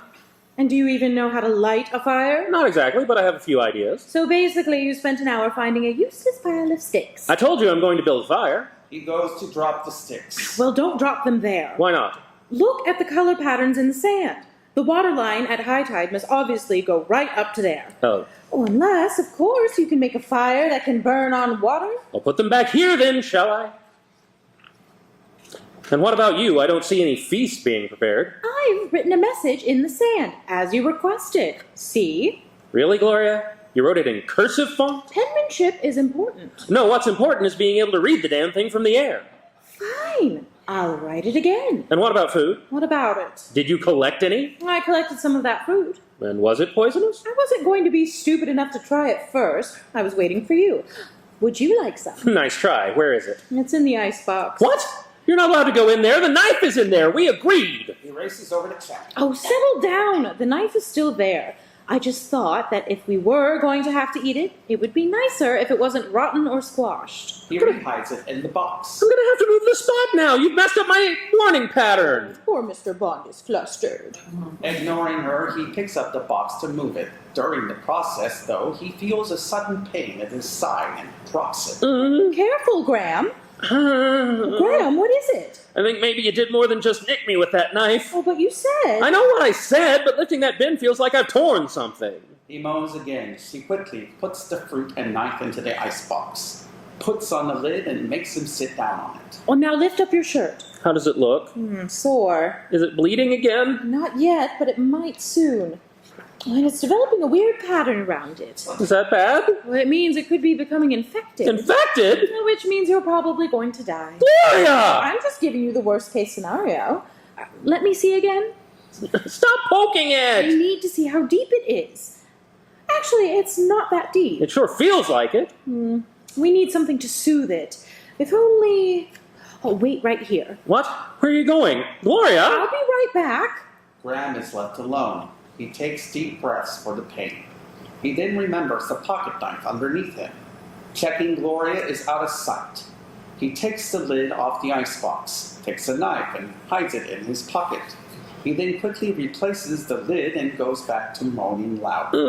And do you even know how to light a fire? Not exactly, but I have a few ideas. So basically, you spent an hour finding a useless pile of sticks. I told you I'm going to build a fire. He goes to drop the sticks. Well, don't drop them there. Why not? Look at the color patterns in the sand. The water line at high tide must obviously go right up to there. Oh. Oh, unless, of course, you can make a fire that can burn on water. I'll put them back here then, shall I? And what about you? I don't see any feast being prepared. I've written a message in the sand, as you requested. See? Really, Gloria? You wrote it in cursive font? Penmanship is important. No, what's important is being able to read the damn thing from the air. Fine. I'll write it again. And what about food? What about it? Did you collect any? I collected some of that fruit. And was it poisonous? I wasn't going to be stupid enough to try it first. I was waiting for you. Would you like some? Nice try. Where is it? It's in the icebox. What? You're not allowed to go in there. The knife is in there. We agreed. He races over to check. Oh, settle down. The knife is still there. I just thought that if we were going to have to eat it, it would be nicer if it wasn't rotten or squashed. He rehides it in the box. I'm going to have to move the spot now. You've messed up my warning pattern. Poor Mr. Bond is flustered. Ignoring her, he picks up the box to move it. During the process, though, he feels a sudden pain at his side and drops it. Careful, Graham. Graham, what is it? I think maybe you did more than just nick me with that knife. Oh, but you said... I know what I said, but lifting that bin feels like I've torn something. He moans again. She quickly puts the fruit and knife into the icebox, puts on the lid, and makes him sit down on it. Well, now lift up your shirt. How does it look? Sore. Is it bleeding again? Not yet, but it might soon. And it's developing a weird pattern around it. Is that bad? Well, it means it could be becoming infected. Infected? Which means you're probably going to die. Gloria! I'm just giving you the worst case scenario. Let me see again. Stop poking I it! need to see how deep it is. Actually, it's not that deep. It sure feels like it. We need something to soothe it. If only... Oh, wait right here. What? Where are you going? Gloria! I'll be right back. Graham is left alone. He takes deep breaths for the pain. He then remembers the pocket knife underneath him. Checking Gloria is out of sight. He takes the lid off the icebox, takes a knife, and hides it in his pocket. He then quickly replaces the lid and goes back to moaning loudly.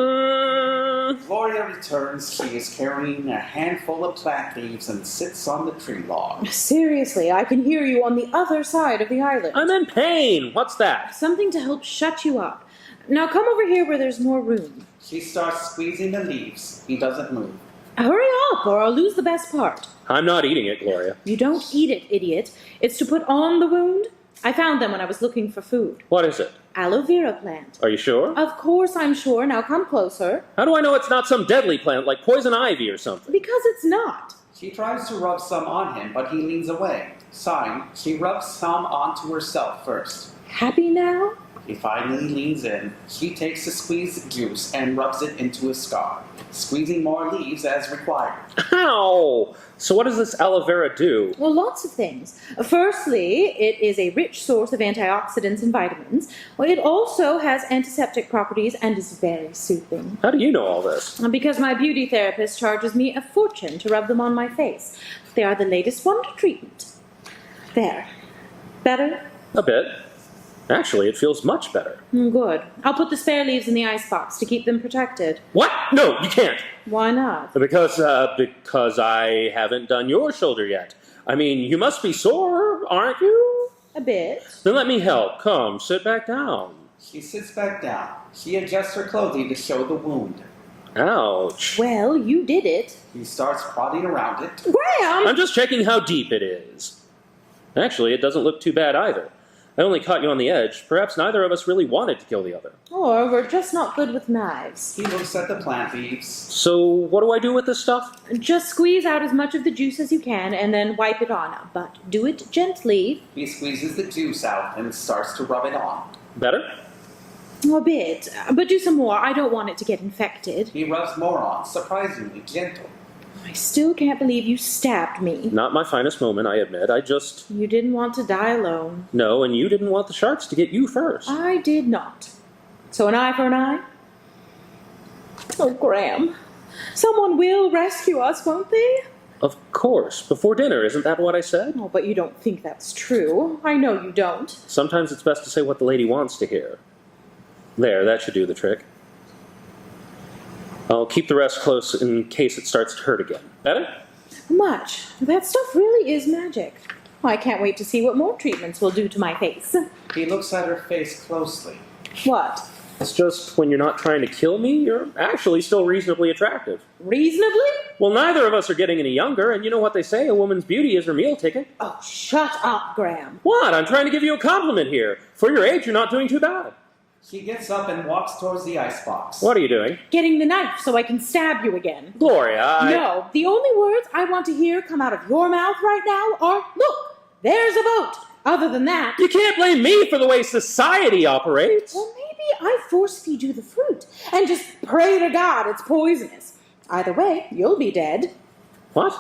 Gloria returns. She is carrying a handful of plant leaves and sits on the tree log. Seriously, I can hear you on the other side of the island. I'm in pain. What's that? Something to help shut you up. Now come over here where there's more room. She starts squeezing the leaves. He doesn't move. Hurry up, or I'll lose the best part. I'm not eating it, Gloria. You don't eat it, idiot. It's to put on the wound. I found them when I was looking for food. What is it? Aloe vera plant. Are you sure? Of course I'm sure. Now come closer. How do I know it's not some deadly plant like poison ivy or something? Because it's not. She tries to rub some on him, but he leans away. Sighing, she rubs some onto herself first. Happy now? He finally leans in. She takes the squeezed juice and rubs it into a scar, squeezing more leaves as required. Ow! So what does this aloe vera do? Well, lots of things. Firstly, it is a rich source of antioxidants and vitamins. Well, it also has antiseptic properties and is very soothing. How do you know all this? Because my beauty therapist charges me a fortune to rub them on my face. They are the latest wonder treatment. There. Better? A bit. Actually, it feels much better. Good. I'll put the spare leaves in the icebox to keep them protected. What? No, you can't. Why not? Because I haven't done your shoulder yet. I mean, you must be sore, aren't you? A bit. Then let me help. Come, sit back down. She sits back down. She adjusts her clothing to show the wound. Ouch. Well, you did it. He starts prodding around it. Graham! I'm just checking how deep it is. Actually, it doesn't look too bad either. I only caught you on the edge. Perhaps neither of us really wanted to kill the other. Or we're just not good with knives. He looks at the plant leaves. So, what do I do with this stuff? Just squeeze out as much of the juice as you can and then wipe it on. But do it gently. He squeezes the juice out and starts to rub it on. Better? A bit. But do some more. I don't want it to get infected. He rubs more on, surprisingly gentle. I still can't believe you stabbed me. Not my finest moment, I admit. You didn't want to die alone. No, and you didn't want the sharks to get you first. I did not. So an eye for an eye? Oh, Graham. Someone will rescue us, won't they? Of course. Before dinner, isn't that what I said? Oh, but you don't think that's true. I know you don't. Sometimes it's best to say what the lady wants to hear. There, that should do the trick. I'll keep the rest close in case it starts to hurt again. Better? Much. That stuff really is magic. I can't wait to see what more treatments will do to my face. He looks at her face closely. What? It's just when you're not trying to kill me, you're actually still reasonably attractive. Reasonably? Well, neither of us are getting any younger, and you know what they say, a woman's beauty is her meal ticket. Oh, shut up, Graham. What? I'm trying to give you a compliment here. For your age, you're not doing too bad. She gets up and walks towards the icebox. What are you doing? Getting the knife so I can stab you again. Gloria, No, the only words I want to hear come out of your mouth right now are, look, there's a boat. Other than that... You can't blame me for the way society operates. Well, maybe I force-feed you the fruit and just pray to God it's poisonous. Either way, you'll be dead. What?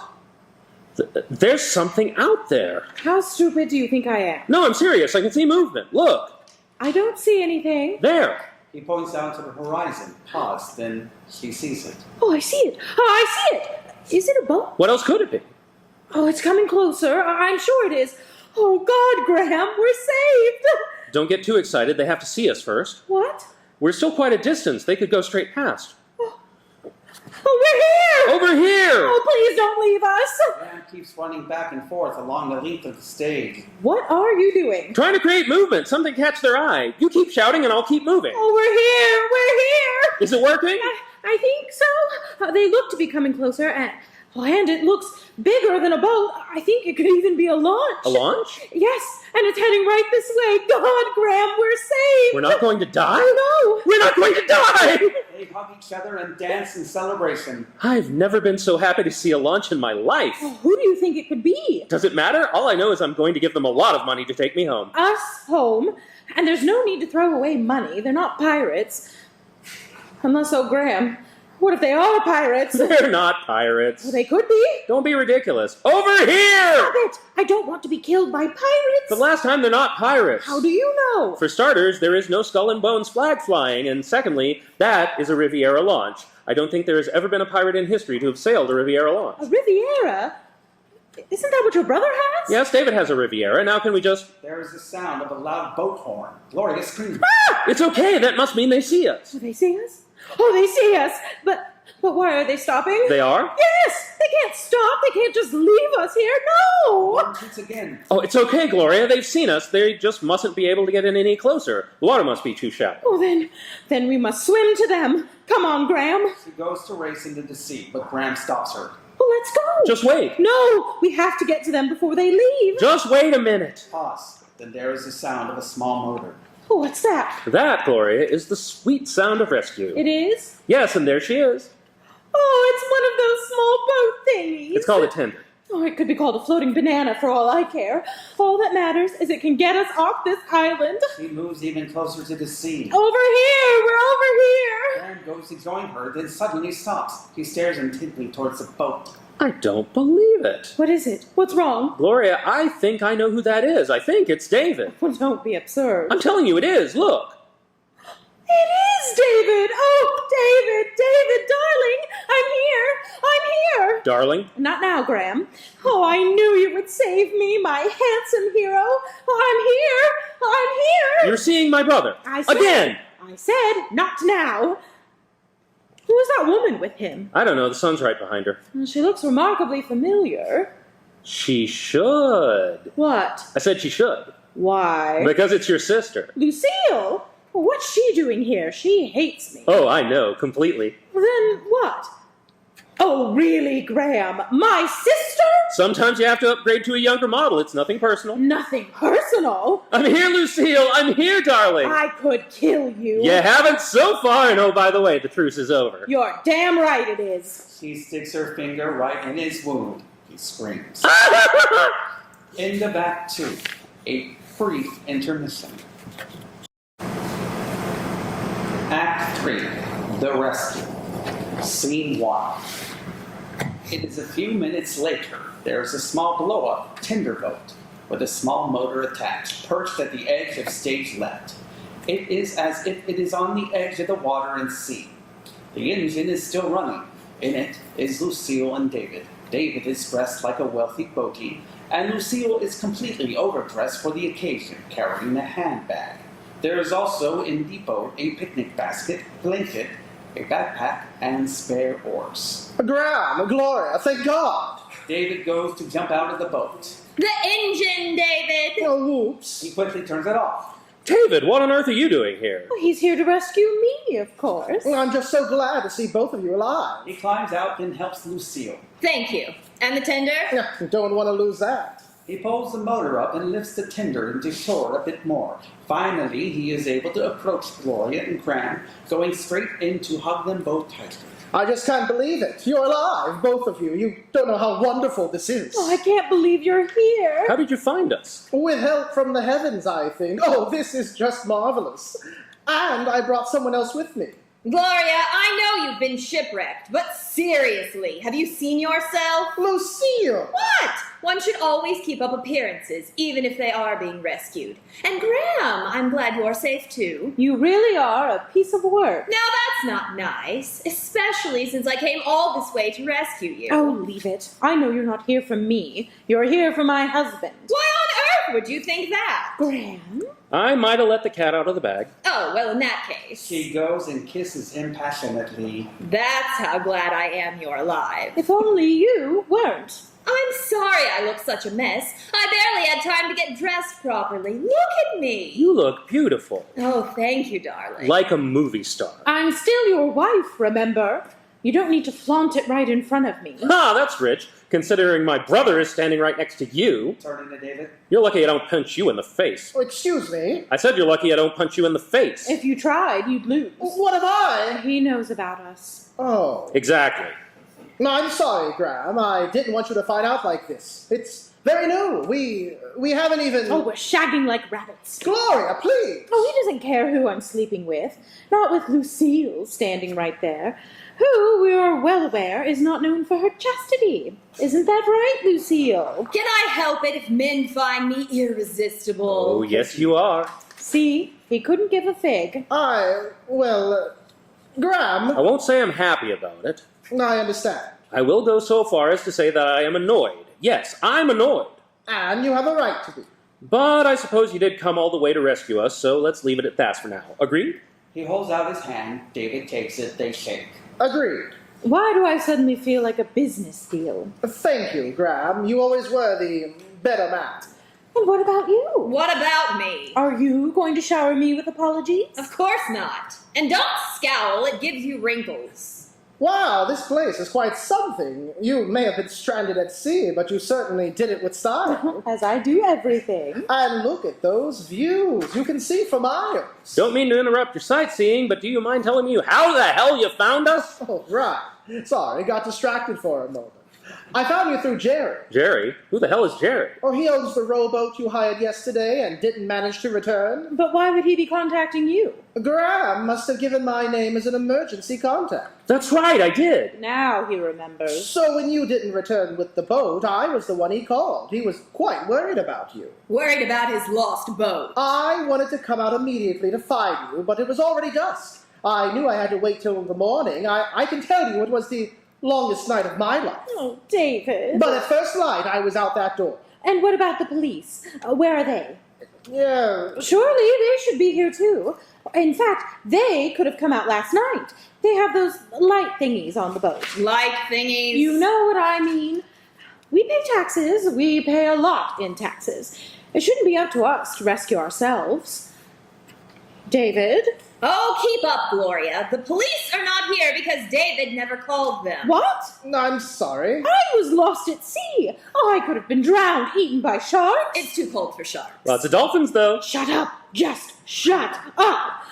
There's something out there. How stupid do you think I am? No, I'm serious. I can see movement. Look. I don't see anything. There. He points down to the horizon. Pause, then she sees it. Oh, I see it. I see it. Is it a boat? What else could it be? Oh, it's coming closer. I'm sure it is. Oh, God, Graham, we're saved. Don't get too excited. They have to see us first. What? We're still quite a distance. They could go straight past. Oh, we're here! Over here! Oh, please don't leave us. Graham keeps running back and forth along the length of the stage. What are you doing? Trying to create movement. Something catch their eye. You keep shouting and I'll keep moving. Oh, we're here! We're here! Is it working? I think so. They look to be coming closer, and it looks bigger than a boat. I think it could even be a launch. A launch? Yes, and it's heading right this way. God, Graham, we're saved. We're not going to die? No. We're not going to die! They hug each other and dance in celebration. I've never been so happy to see a launch in my life. Oh, who do you think it could be? Does it matter? All I know is I'm going to give them a lot of money to take me home. Us home. And there's no need to throw away money. They're not pirates. Unless, oh, Graham, what if they are pirates? They're not pirates. Well, they could be. Don't be ridiculous. Over Stop here! it! I don't want to be killed by pirates. The last time they're not pirates. How do you know? For starters, there is no skull and bones flag flying, and secondly, that is a Riviera launch. I don't think there has ever been a pirate in history to have sailed a Riviera launch. A Riviera? Isn't that what your brother has? Yes, David has a Riviera. Now can we just... There is the sound of a loud boat horn. Gloria screams. Ah! It's okay. That must mean they see us. Do they see us? Oh, they see us. But why are they stopping? They are? Yes! They can't stop. They can't just leave us here. No! Horn toots again. Oh, it's okay, Gloria. They've seen us. They just mustn't be able to get in any closer. The water must be too shallow. Oh, then we must swim to them. Come on, Graham. She goes to race into the sea, but Graham stops her. Oh, let's go. Just wait. No, we have to get to them before they leave. Just wait a minute. Pause. Then there is the sound of a small motor. Oh, what's that? That, Gloria, is the sweet sound of rescue. It is? Yes, and there she is. Oh, it's one of those small boat thingies. It's called a tender. Oh, it could be called a floating banana for all I care. All that matters is it can get us off this island. She moves even closer to the sea. Over here! We're over here! Graham goes to join her, then suddenly stops. He stares intently towards the boat. I don't believe it. What is it? What's wrong? Gloria, I think I know who that is. I think it's David. Well, don't be absurd. I'm telling you, it is. Look. It is David! Oh, David, darling! I'm here! Darling? Not now, Graham. Oh, I knew you would save me, my handsome hero. Oh, I'm here! You're seeing my brother. Again! I said, not now. Who is that woman with him? I don't know. The sun's right behind her. Well, she looks remarkably familiar. She should. What? I said she should. Why? Because it's your sister. Lucille? Well, what's she doing here? She hates me. Oh, I know. Completely. Then what? Oh, really, Graham? My sister? Sometimes you have to upgrade to a younger model. It's nothing personal. Nothing personal. I'm here, Lucille. I'm here, darling. I could kill you. You haven't so far. And oh, by the way, the truce is over. You're damn right it is. She sticks her finger right in his wound. He screams. In the back, too. A brief intermission. Act 3. The Rescue. Scene 1. It is a few minutes later. There is a small blow-up tender boat with a small motor attached, perched at the edge of stage left. It is as if it is on the edge of the water and sea. The engine is still running. In it is Lucille and David. David is dressed like a wealthy boatie, and Lucille is completely overdressed for the occasion, carrying a handbag. There is also in the boat a picnic basket, blanket, a backpack, and spare oars. Graham, Gloria, thank God. David goes to jump out of the boat. The engine, David! Oh, whoops. He quickly turns it off. David, what on earth are you doing here? Well, he's here to rescue me, of course. Well, I'm just so glad to see both of you alive. He climbs out and helps Lucille. Thank you. And the tender? Yeah, don't want to lose that. He pulls the motor up and lifts the tender into shore a bit more. Finally, he is able to approach Gloria and Graham, going straight in to hug them both tightly. I just can't believe it. You're alive, both of you. You don't know how wonderful this is. Oh, I can't believe you're here. How did you find us? With help from the heavens, I think. Oh, this is just marvelous. And I brought someone else with me. Gloria, I know you've been shipwrecked, but seriously, have you seen yourself? Lucille! What? One should always keep up appearances, even if they are being rescued. And Graham, I'm glad you're safe too. You really are a piece of work. Now that's not nice, especially since I came all this way to rescue you. Oh, leave it. I know you're not here for me. You're here for my husband. Why on earth would you think that? Graham? I might have let the cat out of the bag. Oh, well, in that case. She goes and kisses him passionately. That's how glad I am you're alive. If only you weren't. I'm sorry I look such a mess. I barely had time to get dressed properly. Look at me. You look beautiful. Oh, thank you, darling. Like a movie star. I'm still your wife, remember? You don't need to flaunt it right in front of me. Ah, that's rich, considering my brother is standing right next to you. Turning to David. You're lucky I don't punch you in the face. Oh, excuse me. I said you're lucky I don't punch you in the face. If you tried, you'd lose. What am I? He knows about us. Oh. Exactly. No, I'm sorry, Graham. I didn't want you to find out like this. It's very new. We haven't even... Oh, we're shagging like rabbits. Gloria, please! Oh, he doesn't care who I'm sleeping with. Not with Lucille standing right there, who, we are well aware, is not known for her chastity. Isn't that right, Lucille? Can I help it if men find me irresistible? Oh, yes you are. See, he couldn't give a fig. Graham, I won't say I'm happy about it. I understand. I will go so far as to say that I am annoyed. Yes, I'm annoyed. And you have a right to be. But I suppose you did come all the way to rescue us, so let's leave it at that for now. Agreed? He holds out his hand. David takes it. They shake. Agreed. Why do I suddenly feel like a business deal? Thank you, Graham. You always were the better man. And what about you? What about me? Are you going to shower me with apologies? Of course not. And don't scowl, it gives you wrinkles. Wow, this place is quite something. You may have been stranded at sea, but you certainly did it with style. As I do everything. And look at those views. You can see for miles. Don't mean to interrupt your sightseeing, but do you mind telling me how the hell you found us? Oh, right. Sorry, got distracted for a moment. I found you through Jerry. Jerry? Who the hell is Jerry? Oh, he owns the rowboat you hired yesterday and didn't manage to return. But why would he be contacting you? Graham must have given my name as an emergency contact. That's right, I did. Now he remembers. So when you didn't return with the boat, I was the one he called. He was quite worried about you. Worried about his lost boat. I wanted to come out immediately to find you, but it was already dusk. I knew I had to wait till the morning. I can tell you it was the longest night of my life. Oh, David. But at first light, I was out that door. And what about the police? Where are they? Yeah. Surely they should be here too. In fact, they could have come out last night. They have those light thingies on the boat. Like thingies. You know what I mean. We pay taxes. We pay a lot in taxes. It shouldn't be up to us to rescue ourselves. David? Oh, keep up, Gloria. The police are not here because David never called them. What? I'm sorry. I was lost at sea. Oh, I could have been drowned, eaten by sharks. It's too cold for sharks. Lots of dolphins, though. Shut up. Just shut up.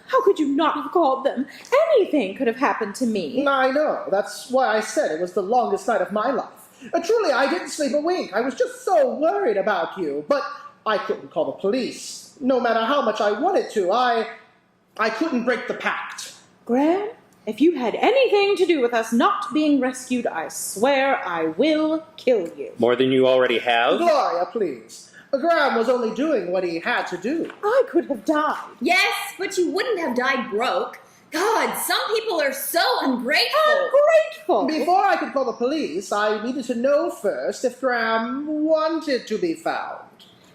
How could you not have called them? Anything could have happened to me. I know. That's why I said it was the longest night of my life. Truly, I didn't sleep a wink. I was just so worried about you. But I couldn't call the police. No matter how much I wanted to, I couldn't break the pact. Graham, if you had anything to do with us not being rescued, I swear I will kill you. More than you already have? Gloria, please. Graham was only doing what he had to do. I could have died. Yes, but you wouldn't have died broke. God, some people are so ungrateful. Ungrateful. Before I could call the police, I needed to know first if Graham wanted to be found.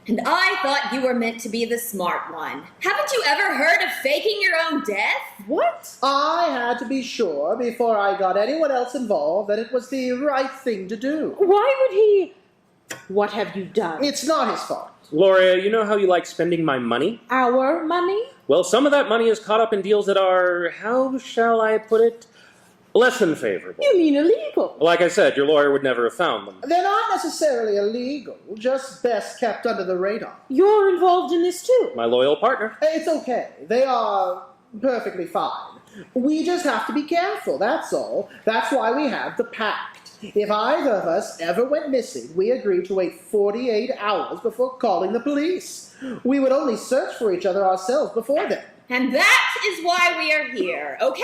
And I thought you were meant to be the smart one. Haven't you ever heard of faking your own death? What? I had to be sure before I got anyone else involved that it was the right thing to do. Why would he... What have you done? It's not his fault. Gloria, you know how you like spending my money? Our money? Well, some of that money is caught up in deals that are, how shall I put it, less than favorable. You mean illegal? Like I said, your lawyer would never have found them. They're not necessarily illegal, just best kept under the radar. You're involved in this too. My loyal partner. It's okay. They are perfectly fine. We just have to be careful, that's all. That's why we have the pact. If either of us ever went missing, we agreed to wait 48 hours before calling the police. We would only search for each other ourselves before then. And that is why we are here, okay?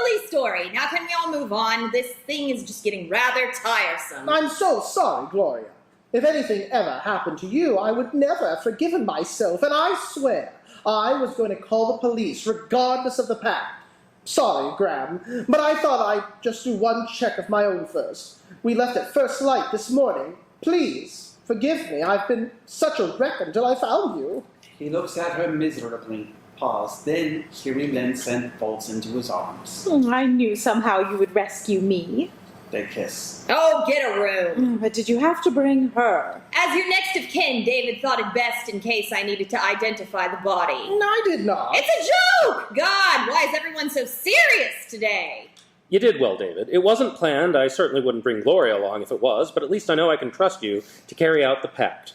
Lovely story. Now can we all move on? This thing is just getting rather tiresome. I'm so sorry, Gloria. If anything ever happened to you, I would never have forgiven myself, and I swear I was going to call the police regardless of the pact. Sorry, Graham, but I thought I'd just do one check of my own first. We left at first light this morning. Please, forgive me. I've been such a wreck until I found you. He looks at her miserably, paused, then she relents and folds into his arms. I knew somehow you would rescue me. They kiss. Oh, get a room. But did you have to bring her? As your next of kin, David thought it best in case I needed to identify the body. I did not. It's a joke! God, why is everyone so serious today? You did well, David. It wasn't planned. I certainly wouldn't bring Gloria along if it was, but at least I know I can trust you to carry out the pact.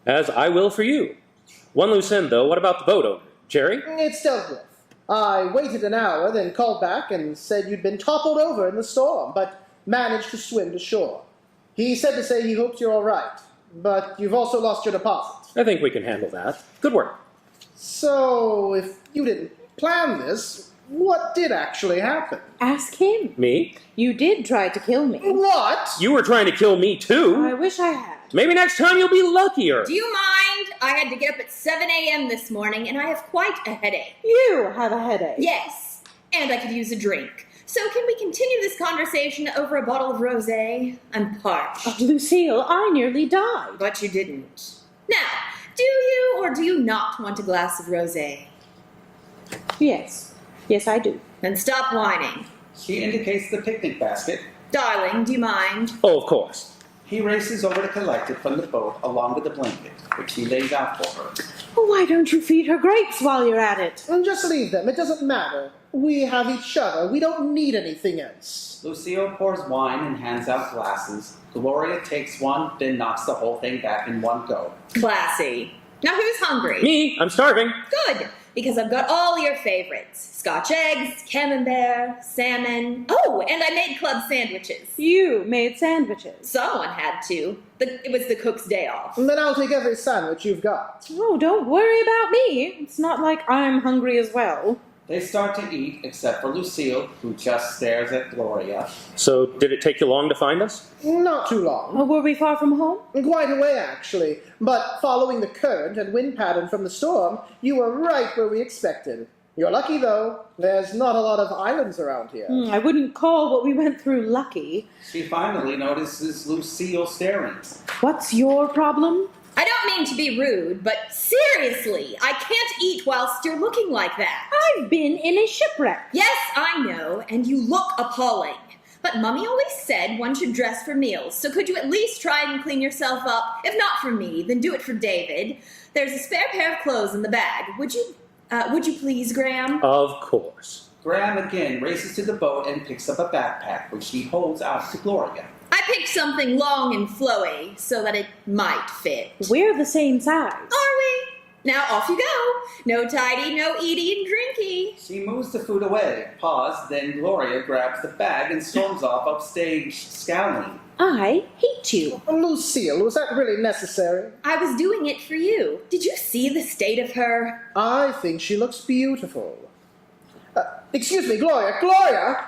As I will for you. One loose end, though. What about the boat owner? Jerry? It's dealt with. I waited an hour, then called back and said you'd been toppled over in the storm, but managed to swim to shore. He said to say he hopes you're all right, but you've also lost your deposit. I think we can handle that. Good work. So, if you didn't plan this, what did actually happen? Ask him. Me? You did try to kill me. What? You were trying to kill me, too. I wish I had. Maybe next time you'll be luckier. Do you mind? I had to get up at 7 a.m. this morning, and I have quite a headache. You have a headache. Yes, and I could use a drink. So can we continue this conversation over a bottle of rosé? I'm parched. Oh, Lucille, I nearly died. But you didn't. Now, do you or do you not want a glass of rosé? Yes. Yes, I do. Then stop whining. She indicates the picnic basket. Darling, do you mind? Oh, of course. He races over to collect it from the boat along with the blanket, which he lays out for her. Oh, why don't you feed her grapes while you're at it? Just leave them. It doesn't matter. We have each other. We don't need anything else. Lucille pours wine and hands out glasses. Gloria takes one, then knocks the whole thing back in one go. Classy. Now who's hungry? Me? I'm starving. Good, because I've got all your favorites. Scotch eggs, camembert, salmon. Oh, and I made club sandwiches. You made sandwiches. Someone had to. It was the cook's day off. And then I'll take every sandwich you've got. Oh, don't worry about me. It's not like I'm hungry as well. They start to eat, except for Lucille, who just stares at Gloria. So, did it take you long to find us? Not too long. Oh, were we far from home? Quite a way, actually. But following the current and wind pattern from the storm, you were right where we expected. You're lucky, though. There's not a lot of islands around here. I wouldn't call what we went through lucky. She finally notices Lucille staring. What's your problem? I don't mean to be rude, but seriously, I can't eat whilst you're looking like that. I've been in a shipwreck. Yes, I know, and you look appalling. But Mummy always said one should dress for meals, so could you at least try and clean yourself up? If not for me, then do it for David. There's a spare pair of clothes in the bag. Would you please, Graham? Of course. Graham again races to the boat and picks up a backpack, which he holds out to Gloria. I picked something long and flowy so that it might fit. We're the same size. Are we? Now off you go. No tidy, no eaty and drinky. She moves the food away, pause, then Gloria grabs the bag and storms off upstage, scowling. I hate you. Lucille, was that really necessary? I was doing it for you. Did you see the state of her? I think she looks beautiful. Excuse me, Gloria. Gloria!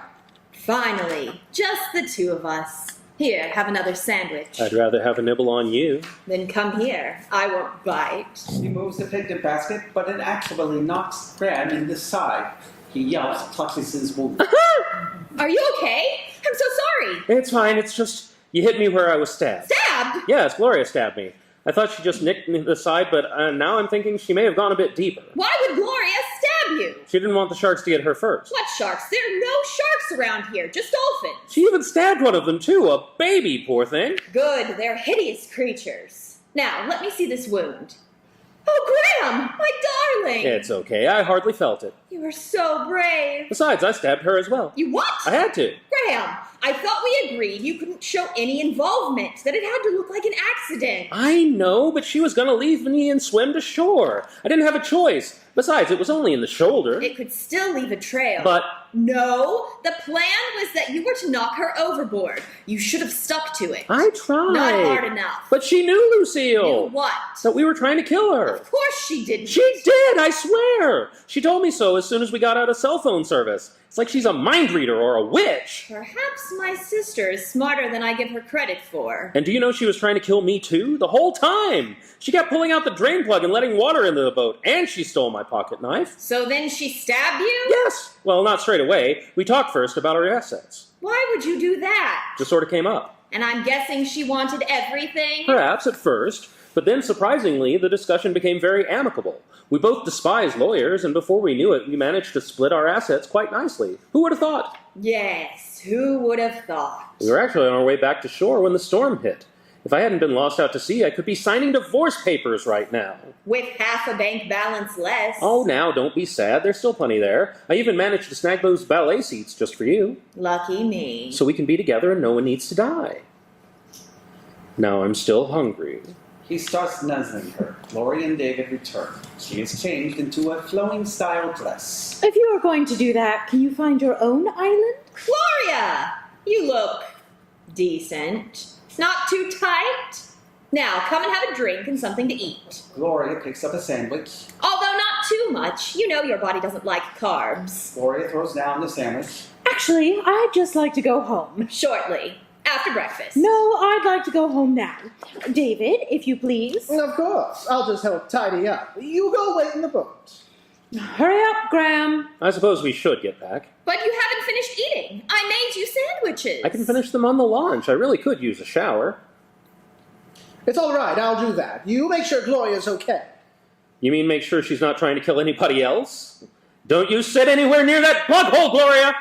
Finally, just the two of us. Here, have another sandwich. I'd rather have a nibble on you. Then come here. I won't bite. She moves the picnic basket, but it actually knocks Graham in the side. He yelps, clutches his wound. Are you okay? I'm so sorry. It's fine. It's just, you hit me where I was stabbed. Stabbed? Yes, Gloria stabbed me. I thought she just nicked me in the side, but now I'm thinking she may have gone a bit deeper. Why would Gloria stab you? She didn't want the sharks to get her first. What sharks? There are no sharks around here, just dolphins. She even stabbed one of them, too. A baby, poor thing. Good, they're hideous creatures. Now, let me see this wound. Oh, Graham, my darling. It's okay. I hardly felt it. You were so brave. Besides, I stabbed her as well. You what? I had to. Graham, I thought we agreed you couldn't show any involvement, that it had to look like an accident. I know, but she was going to leave me and swim to shore. I didn't have a choice. Besides, it was only in the shoulder. It could still leave a trail. But no, the plan was that you were to knock her overboard. You should have stuck to it. I tried. Not hard enough. But she knew, Lucille. Knew what? That we were trying to kill her. Of course she didn't. She did, I swear. She told me so as soon as we got out of cell phone service. It's like she's a mind reader or a witch. Perhaps my sister is smarter than I give her credit for. And do you know she was trying to kill me too? The whole time. She kept pulling out the drain plug and letting water into the boat. And she stole my pocket knife. So then she stabbed you? Yes. Well, not straight away. We talked first about our assets. Why would you do that? Just sort of came up. And I'm guessing she wanted everything? Perhaps at first. But then, surprisingly, the discussion became very amicable. We both despise lawyers, and before we knew it, we managed to split our assets quite nicely. Who would have thought? Yes, who would have thought? We were actually on our way back to shore when the storm hit. If I hadn't been lost out to sea, I could be signing divorce papers right now. With half a bank balance less. Oh, now, don't be sad. There's still plenty there. I even managed to snag those ballet seats just for you. Lucky me. So we can be together and no one needs to die. Now I'm still hungry. He starts nuzzling her. Gloria and David return. She is changed into a flowing style dress. If you are going to do that, can you find your own island? Gloria! You look decent. Not too tight. Now, come and have a drink and something to eat. Gloria picks up a sandwich. Although not too much. You know your body doesn't like carbs. Gloria throws down the sandwich. Actually, I'd just like to go home. Shortly. After breakfast. No, I'd like to go home now. David, if you please. Of course. I'll just help tidy up. You go wait in the boat. Hurry up, Graham. I suppose we should get back. But you haven't finished eating. I made you sandwiches. I can finish them on the launch. I really could use a shower. It's all right. I'll do that. You make sure Gloria's okay. You mean make sure she's not trying to kill anybody else? Don't you sit anywhere near that plug hole, Gloria!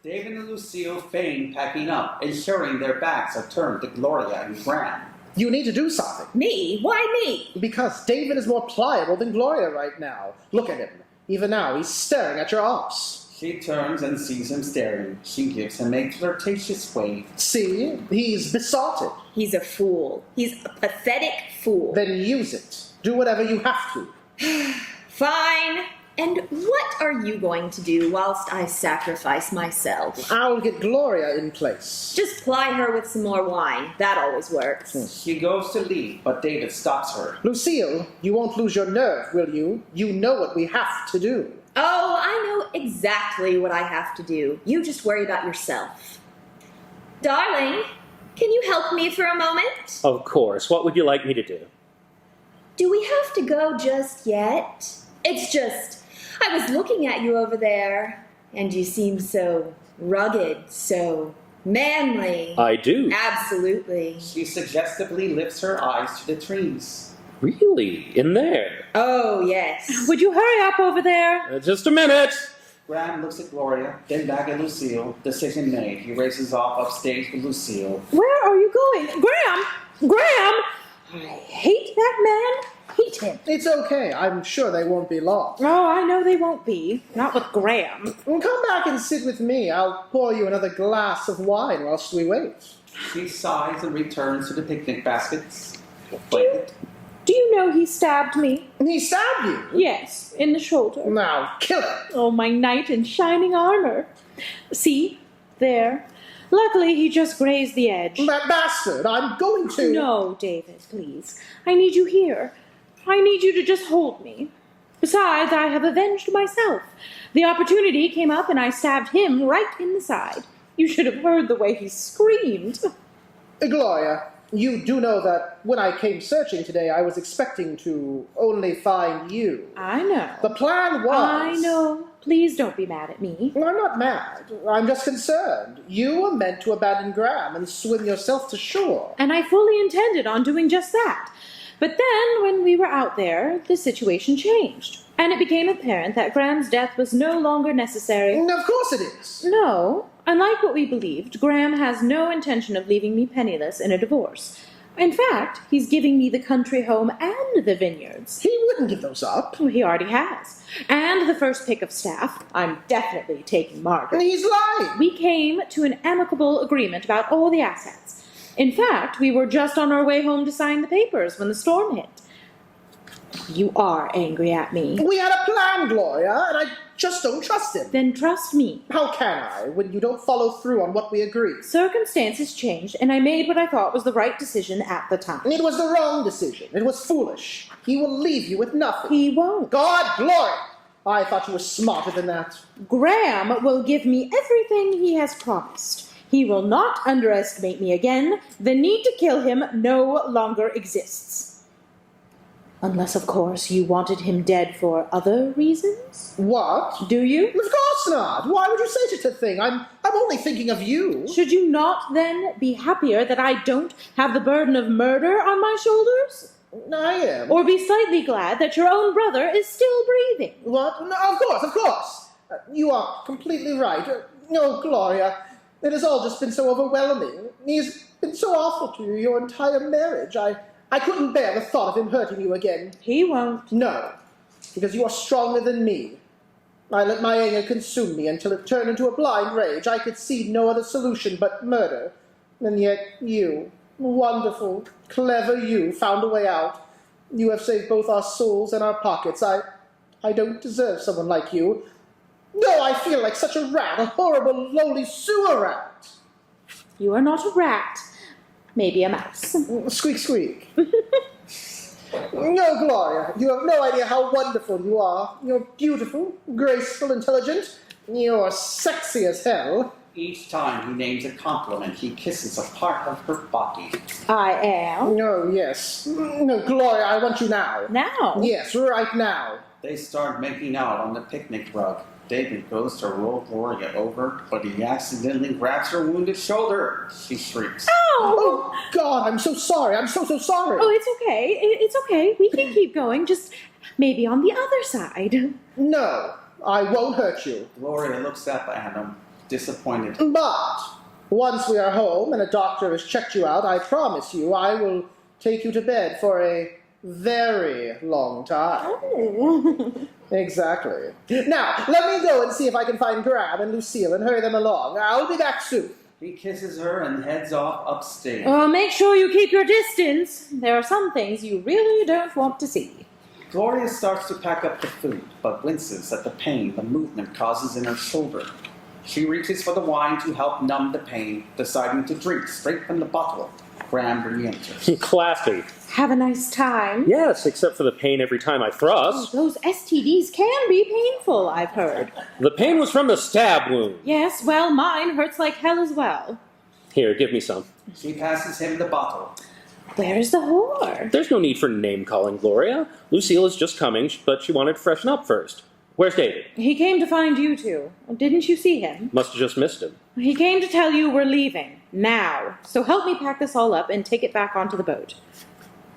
David and Lucille feign packing up, ensuring their backs are turned to Gloria and Graham. You need to do something. Me? Why me? Because David is more pliable than Gloria right now. Look at him. Even now, he's staring at your arse. She turns and sees him staring. She gives him a flirtatious wave. See? He's besotted. He's a fool. He's a pathetic fool. Then use it. Do whatever you have to. Fine. And what are you going to do whilst I sacrifice myself? I'll get Gloria in place. Just ply her with some more wine. That always works. She goes to leave, but David stops her. Lucille, you won't lose your nerve, will you? You know what we have to do. Oh, I know exactly what I have to do. You just worry about yourself. Darling, can you help me for a moment? Of course. What would you like me to do? Do we have to go just yet? It's just, I was looking at you over there, and you seem so rugged, so manly. I do. Absolutely. She suggestively lifts her eyes to the trees. Really? In there? Oh, yes. Would you hurry up over there? Just a minute. Graham looks at Gloria, then back at Lucille. Decision made. He races off upstage with Lucille. Where are you going? Graham! Graham! I hate that man. Hate him. It's okay. I'm sure they won't be long. Oh, I know they won't be. Not with Graham. Come back and sit with me. I'll pour you another glass of wine whilst we wait. She sighs and returns to the picnic baskets. Do you know he stabbed me? He stabbed you? Yes, in the shoulder. Now, kill him. Oh, my knight in shining armor. See? There. Luckily, he just grazed the edge. That bastard. I'm going to... No, David, please. I need you here. I need you to just hold me. Besides, I have avenged myself. The opportunity came up and I stabbed him right in the side. You should have heard the way he screamed. Gloria, you do know that when I came searching today, I was expecting to only find you. I know. The plan was... I know. Please don't be mad at me. I'm not mad. I'm just concerned. You were meant to abandon Graham and swim yourself to shore. And I fully intended on doing just that. But then, when we were out there, the situation changed. And it became apparent that Graham's death was no longer necessary. Of course it is. No. Unlike what we believed, Graham has no intention of leaving me penniless in a divorce. In fact, he's giving me the country home and the vineyards. He wouldn't give those up. Well, he already has. And the first pick of staff. I'm definitely taking Margaret. He's lying. We came to an amicable agreement about all the assets. In fact, we were just on our way home to sign the papers when the storm hit. You are angry at me. We had a plan, Gloria, and I just don't trust him. Then trust me. How can I, when you don't follow through on what we agreed? Circumstances changed, and I made what I thought was the right decision at the time. It was the wrong decision. It was foolish. He will leave you with nothing. He won't. God, Gloria! I thought you were smarter than that. Graham will give me everything he has promised. He will not underestimate me again. The need to kill him no longer exists. Unless, of course, you wanted him dead for other reasons? What? Do you? Of course not. Why would you say such a thing? I'm only thinking of you. Should you not, then, be happier that I don't have the burden of murder on my shoulders? I am. Or be slightly glad that your own brother is still breathing? What? No, of course. You are completely right. No, Gloria, it has all just been so overwhelming. He's been so awful to you your entire marriage. I couldn't bear the thought of him hurting you again. He won't. No, because you are stronger than me. I let my anger consume me until it turned into a blind rage. I could see no other solution but murder. And yet you, wonderful, clever you, found a way out. You have saved both our souls and our pockets. I don't deserve someone like you. No, I feel like such a rat, a horrible, lowly sewer rat. You are not a rat. Maybe a mouse. Squeak, squeak. No, Gloria, you have no idea how wonderful you are. You're beautiful, graceful, intelligent. You're sexy as hell. Each time he names a compliment, he kisses a part of her body. I am. Oh, yes. No, Gloria, I want you now. Now? Yes, right now. They start making out on the picnic rug. David goes to roll Gloria over, but he accidentally grabs her wounded shoulder. She shrieks. Oh, God, I'm so sorry. I'm so sorry. Oh, it's okay. It's okay. We can keep going. Just maybe on the other side. No, I won't hurt you. Gloria looks up at him, disappointed. But once we are home and a doctor has checked you out, I promise you I will take you to bed for a very long time. Oh. Exactly. Now, let me go and see if I can find Graham and Lucille and hurry them along. I'll be back soon. He kisses her and heads off upstairs. Well, make sure you keep your distance. There are some things you really don't want to see. Gloria starts to pack up the food, but winces at the pain the movement causes in her shoulder. She reaches for the wine to help numb the pain, deciding to drink straight from the bottle. Graham re-enters. Classy. Have a nice time. Yes, except for the pain every time I Oh, thrust. those STDs can be painful, I've heard. The pain was from the stab wound. Yes, well, mine hurts like hell as well. Here, give me some. She passes him the bottle. Where is the whore? There's no need for name-calling, Gloria. Lucille is just coming, but she wanted to freshen up first. Where's David? He came to find you two. Didn't you see him? Must have just missed him. He came to tell you we're leaving. Now. So help me pack this all up and take it back onto the boat.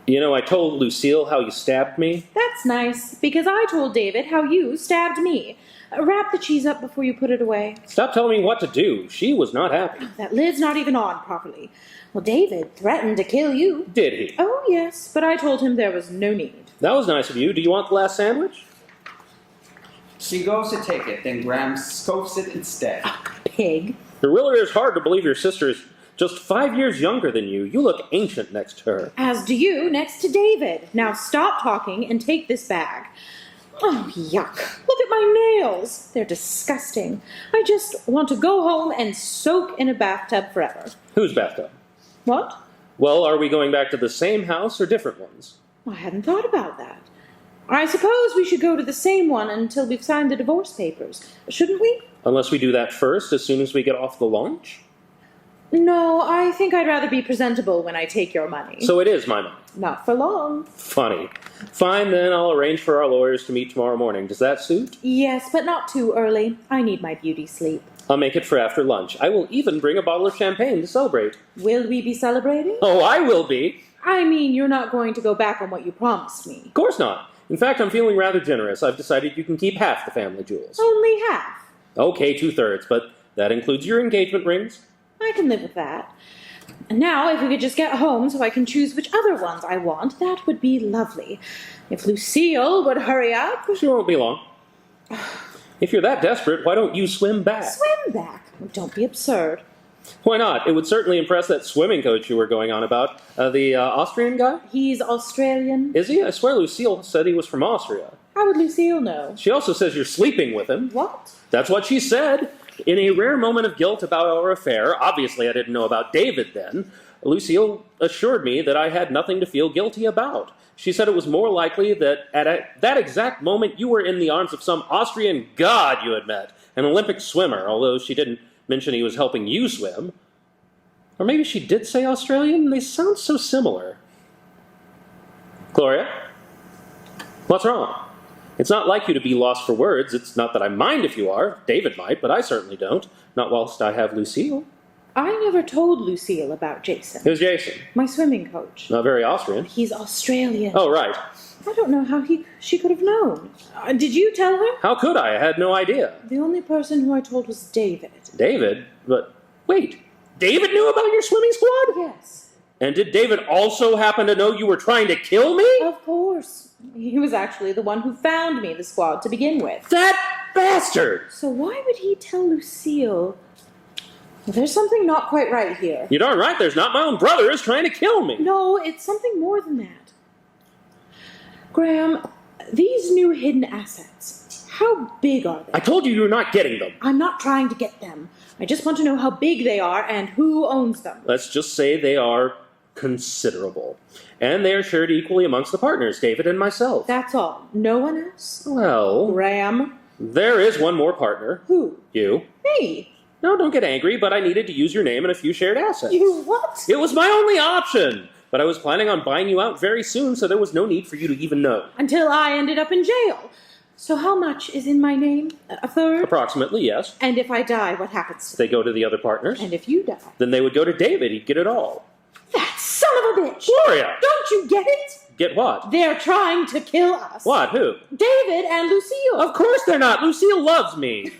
You know, I told Lucille how you stabbed me. That's nice, because I told David how you stabbed me. Wrap the cheese up before you put it away. Stop telling me what to do. She was not happy. That lid's not even on properly. Well, David threatened to kill you. Did he? Oh, yes, but I told him there was no need. That was nice of you. Do you want the last sandwich? She goes to take it, then Graham scoffs it instead. Pig. It really is hard to believe your sister is just 5 years younger than you. You look ancient next to her. As do you next to David. Now stop talking and take this bag. Oh, yuck. Look at my nails. They're disgusting. I just want to go home and soak in a bathtub forever. Whose bathtub? What? Well, are we going back to the same house or different ones? I hadn't thought about that. I suppose we should go to the same one until we've signed the divorce papers. Shouldn't we? Unless we do that first, as soon as we get off the launch? No, I think I'd rather be presentable when I take your money. So it is my money. Not for long. Funny. Fine, then I'll arrange for our lawyers to meet tomorrow morning. Does that suit? Yes, but not too early. I need my beauty sleep. I'll make it for after lunch. I will even bring a bottle of champagne to celebrate. Will we be celebrating? Oh, I will be. I mean, you're not going to go back on what you promised me. Of course not. In fact, I'm feeling rather generous. I've decided you can keep half the family jewels. Only half. Okay, 2/3, but that includes your engagement rings. I can live with that. And now, if we could just get home so I can choose which other ones I want, that would be lovely. If Lucille would hurry up. She won't be long. If you're that desperate, why don't you swim back? Swim back? Oh, don't be absurd. Why not? It would certainly impress that swimming coach you were going on about. The Austrian guy? He's Australian. Is he? I swear Lucille said he was from Austria. How would Lucille know? She also says you're sleeping with him. What? That's what she said. In a rare moment of guilt about our affair, obviously I didn't know about David then, Lucille assured me that I had nothing to feel guilty about. She said it was more likely that at that exact moment you were in the arms of some Austrian god you had met, an Olympic swimmer, although she didn't mention he was helping you swim. Or maybe she did say Australian? They sound so similar. Gloria? What's wrong? It's not like you to be lost for words. It's not that I mind if you are. David might, but I certainly don't. Not whilst I have Lucille. I never told Lucille about Jason. Who's Jason? My swimming coach. Not very Austrian. He's Australian. Oh, right. I don't know how she could have known. Did you tell her? How could I? I had no idea. The only person who I told was David. David? But, wait. David knew about your swimming squad? Yes. And did David also happen to know you were trying to kill me? Of course. He was actually the one who found me the squad to begin with. That bastard! So why would he tell Lucille? Well, there's something not quite right here. You're darn right there's not. My own brother is trying to kill me. No, it's something more than that. Graham, these new hidden assets, how big are they? I told you you're not getting them. I'm not trying to get them. I just want to know how big they are and who owns them. Let's just say they are considerable. And they are shared equally amongst the partners, David and myself. That's all. No one else? Well, Graham? there is one more partner. Who? You. Me? No, don't get angry, but I needed to use your name and a few shared assets. You what? It was my only option. But I was planning on buying you out very soon, so there was no need for you to even know. Until I ended up in jail. So how much is in my name? A third? Approximately, yes. And if I die, what happens to They go to the other partners. And if you die? Then they would go to David. He'd get it all. That son of a bitch! Gloria! Don't you get it? Get what? They're trying to kill us. What? Who? David and Lucille. Of course they're not. Lucille loves me.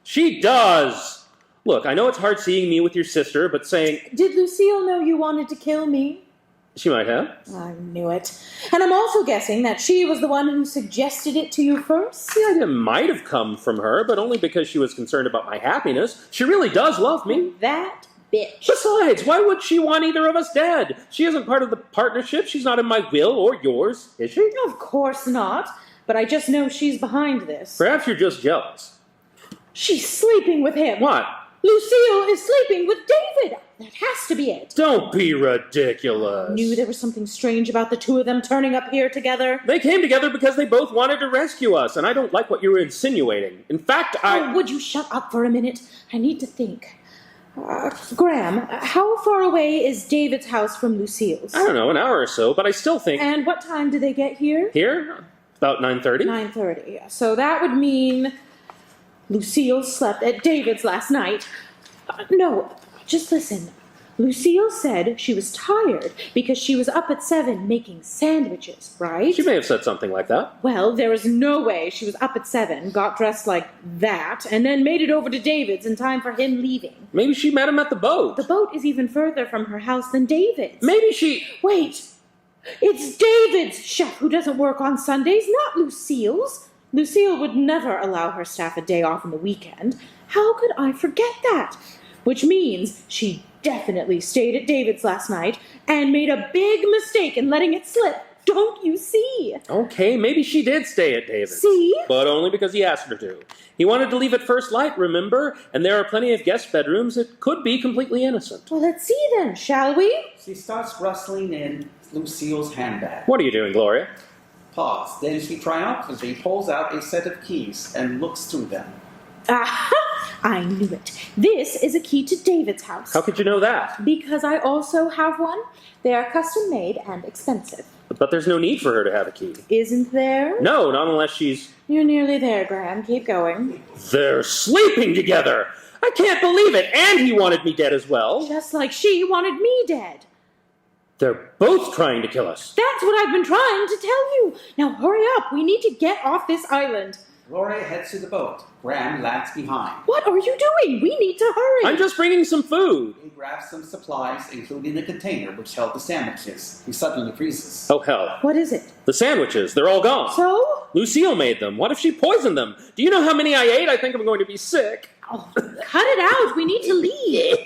She does. Look, I know it's hard seeing me with your sister, but saying... Did Lucille know you wanted to kill me? She might have. I knew it. And I'm also guessing that she was the one who suggested it to you first? The idea might have come from her, but only because she was concerned about my happiness. She really does love me. That bitch. Besides, why would she want either of us dead? She isn't part of the partnership. She's not in my will or yours, is she? Of course not. But I just know she's behind this. Perhaps you're just jealous. She's sleeping with him. What? Lucille is sleeping with David. That has to be it. Don't be ridiculous. I knew there was something strange about the two of them turning up here together. They came together because they both wanted to rescue us, and I don't like what you're insinuating. In fact, Oh, would you shut up for a minute? I need to think. Graham, how far away is David's house from Lucille's? I don't know, an hour or so, but I still think... And what time do they get here? Here? About 9:30? 9:30. So that would mean Lucille slept at David's last night. No, just listen. Lucille said she was tired because she was up at 7 making sandwiches, right? She may have said something like that. Well, there is no way she was up at 7, got dressed like that, and then made it over to David's in time for him leaving. Maybe she met him at the boat. The boat is even further from her house than David's. Maybe she... Wait! It's David's chef who doesn't work on Sundays, not Lucille's. Lucille would never allow her staff a day off on the weekend. How could I forget that? Which means she definitely stayed at David's last night and made a big mistake in letting it slip. Don't you see? Okay, maybe she did stay at David's. See? But only because he asked her to. He wanted to leave at first light, remember? And there are plenty of guest bedrooms. It could be completely innocent. Well, let's see then, shall we? She starts rustling in Lucille's handbag. What are you doing, Gloria? Pause. Then she triumphantly pulls out a set of keys and looks through them. Aha! I knew it. This is a key to David's house. How could you know that? Because I also have one. They are custom made and expensive. But there's no need for her to have a key. Isn't there? No, not unless she's... You're nearly there, Graham. Keep going. They're sleeping together! I can't believe it! And he wanted me dead as well. Just like she wanted me dead. They're both trying to kill us. That's what I've been trying to tell you. Now hurry up. We need to get off this island. Gloria heads to the boat. Graham lags behind. What are you doing? We need to hurry. I'm just bringing some food. He grabs some supplies, including the container which held the sandwiches. He suddenly freezes. Oh, hell. What is it? The sandwiches, they're all gone. So? Lucille made them. What if she poisoned them? Do you know how many I ate? I think I'm going to be sick. Oh, cut it out. We need to leave.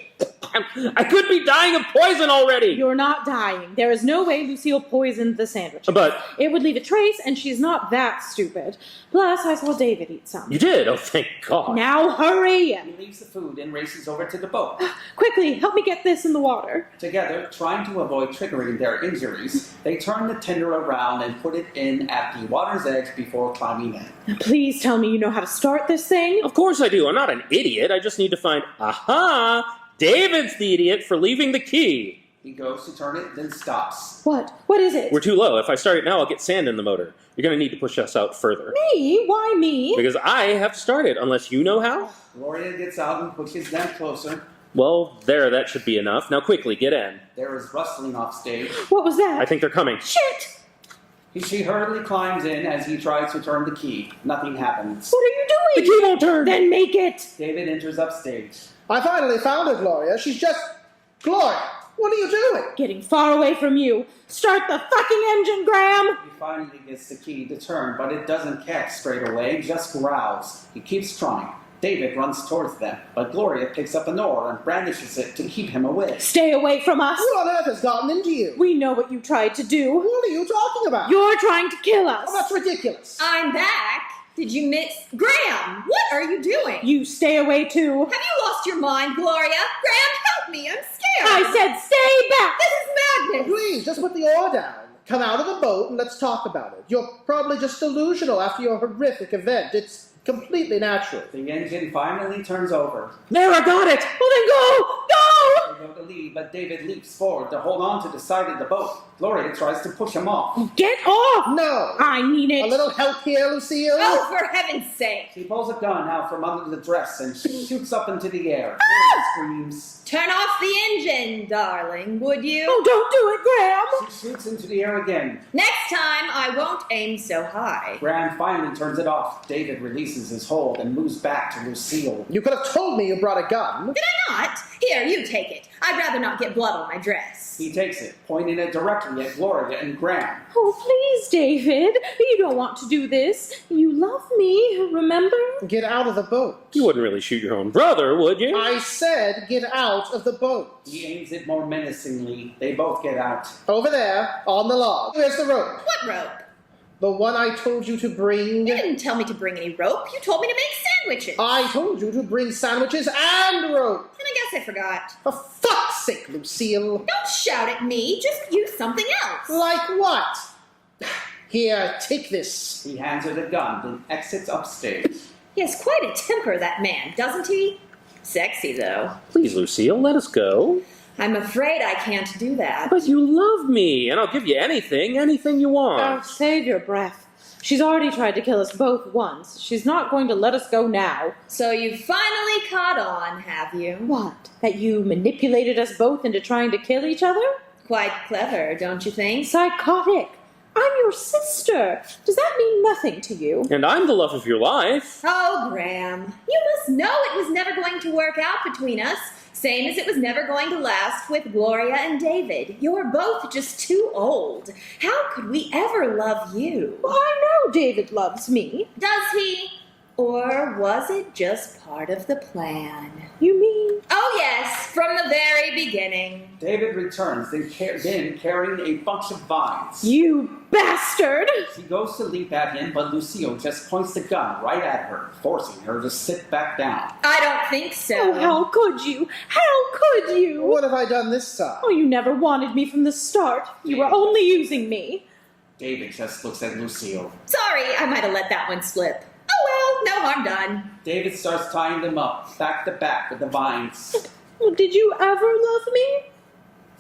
I could be dying of poison already. You're not dying. There is no way Lucille poisoned the sandwiches. But it would leave a trace, and she's not that stupid. Plus, I saw David eat some. you did? Oh, thank God. Now hurry! He leaves the food and races over to the boat. Quickly, help me get this in the water. Together, trying to avoid triggering their injuries, they turn the tender around and put it in at the water's edge before climbing in. Now, please tell me you know how to start this thing. Of course I do. I'm not an idiot. I just need to find... Aha! David's the idiot for leaving the key. He goes to turn it, then stops. What? What is it? We're too low. If I start it now, I'll get sand in the motor. You're going to need to push us out further. Me? Why me? Because I have to start it, unless you know how. Gloria gets out and pushes them closer. Well, there, that should be enough. Now quickly, get in. There is rustling off stage. What was that? I think they're coming. Shit! She hurriedly climbs in as he tries to turn the key. Nothing happens. What are you The doing? key won't turn. Then make it! David enters upstage. I finally found her, Gloria. She's just... Gloria, what are you doing? Getting far away from you. Start the fucking engine, Graham! He finally gets the key to turn, but it doesn't catch straight away, just growls. He keeps trying. David runs towards them, but Gloria picks up an oar and brandishes it to keep him away. Stay away from us! What on earth has gotten into you? We know what you tried to do. What are you talking about? You're trying to kill us! Oh, that's ridiculous. I'm back. Did you miss? Graham, what are you doing? You stay away too. Have you lost your mind, Gloria? Graham, help me. I'm scared. I said stay back! This is madness. Please, just put the oar down. Come out of the boat and let's talk about it. You're probably just delusional after your horrific event. It's completely natural. The engine finally turns over. There, I got it! Well then go! Go! They go to leave, but David leaps forward to hold on to the side of the boat. Gloria tries to push him off. Get off! No. I need A it. little help here, Lucille? Oh, for heaven's sake. She pulls a gun out from under the dress and shoots up into the air. Gloria screams. Turn off the engine, darling, would you? Oh, don't do it, Graham! She shoots into the air again. Next time, I won't aim so high. Graham finally turns it off. David releases his hold and moves back to Lucille. You could have told me you brought a gun. Did I not? Here, you take it. I'd rather not get blood on my dress. He takes it, pointing it directly at Gloria and Graham. Oh, please, David. You don't want to do this. You love me, remember? Get out of the boat. You wouldn't really shoot your own brother, would you? I said get out of the boat. He aims it more menacingly. They both get out. Over there, on the log. Where's the rope? What rope? The one I told you to bring. You didn't tell me to bring any rope. You told me to make sandwiches. I told you to bring sandwiches and rope. And I guess I forgot. For fuck's sake, Lucille. Don't shout at me. Just use something else. Like what? Here, take this. He hands her the gun, then exits upstage. He has quite a temper, that man, doesn't he? Sexy, though. Please, Lucille, let us go. I'm afraid I can't do that. But you love me, and I'll give you anything you Oh, want. save your breath. She's already tried to kill us both once. She's not going to let us go now. So you've finally caught on, have you? What? That you manipulated us both into trying to kill each other? Quite clever, don't you think? Psychotic. I'm your sister. Does that mean nothing to you? And I'm the love of your life. Oh, Graham, you must know it was never going to work out between us. Same as it was never going to last with Gloria and David. You're both just too old. How could we ever love you? Well, I know David loves me. Does he? Or was it just part of the plan? You mean? Oh, yes, from the very beginning. David returns, then carrying a bunch of vines. You bastard! She goes to leap at him, but Lucille just points the gun right at her, forcing her to sit back down. I don't think so. Oh, how could you? How could you? What have I done this time? Oh, you never wanted me from the start. You were only using me. David just looks at Lucille. Sorry, I might have let that one slip. Oh well, no harm done. David starts tying them up, back to back with the vines. Well, did you ever love me?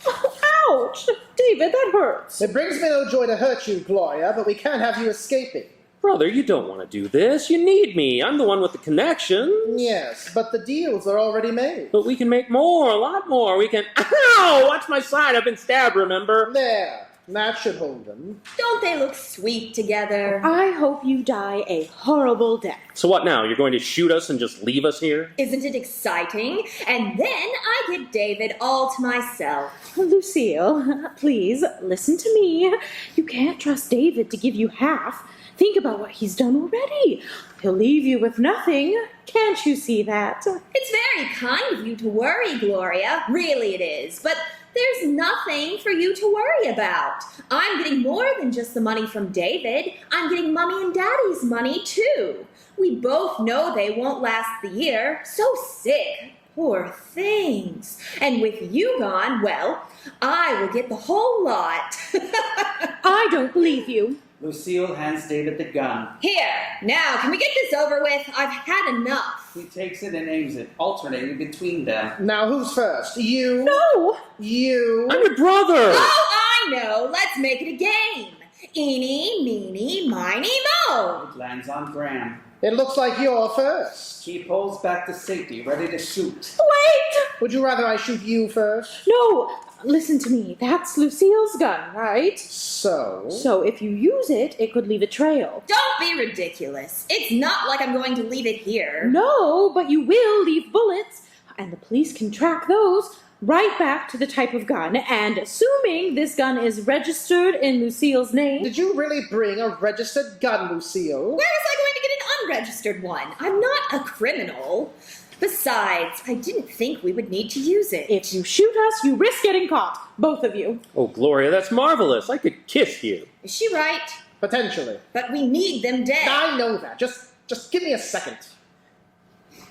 Oh, ouch! David, that hurts. It brings me no joy to hurt you, Gloria, but we can't have you escaping. Brother, you don't want to do this. You need me. I'm the one with the connection. Yes, but the deals are already made. But we can make more, a lot more. We can... Ow! Watch my side. I've been stabbed, remember? There. That should hold them. Don't they look sweet together? I hope you die a horrible death. So what now? You're going to shoot us and just leave us here? Isn't it exciting? And then I get David all to myself. Lucille, please, listen to me. You can't trust David to give you half. Think about what he's done already. He'll leave you with nothing. Can't you see that? It's very kind of you to worry, Gloria. Really it is. But there's nothing for you to worry about. I'm getting more than just the money from David. I'm getting Mommy and Daddy's money, too. We both know they won't last the year. So sick. Poor things. And with you gone, well, I will get the whole lot. I don't believe you. Lucille hands David the gun. Here, now, can we get this over with? I've had enough. He takes it and aims it, alternating between them. Now who's first? You? No! You? I'm your brother! Oh, I know. Let's make it a game. Eeny, meeny, miny, mo. It lands on Graham. It looks like you're first. He pulls back to safety, ready to shoot. Wait! Would you rather I shoot you first? No! Listen to me. That's Lucille's gun, right? So? So if you use it, it could leave a trail. Don't be ridiculous. It's not like I'm going to leave it here. No, but you will leave bullets, and the police can track those right back to the type of gun, and assuming this gun is registered in Lucille's name... Did you really bring a registered gun, Lucille? Where was I going to get an unregistered one? I'm not a criminal. Besides, I didn't think we would need to use it. If you shoot us, you risk getting caught. Both of you. Oh, Gloria, that's marvelous. I could kiss you. Is she right? Potentially. But we need them dead. I know that. Just give me a second.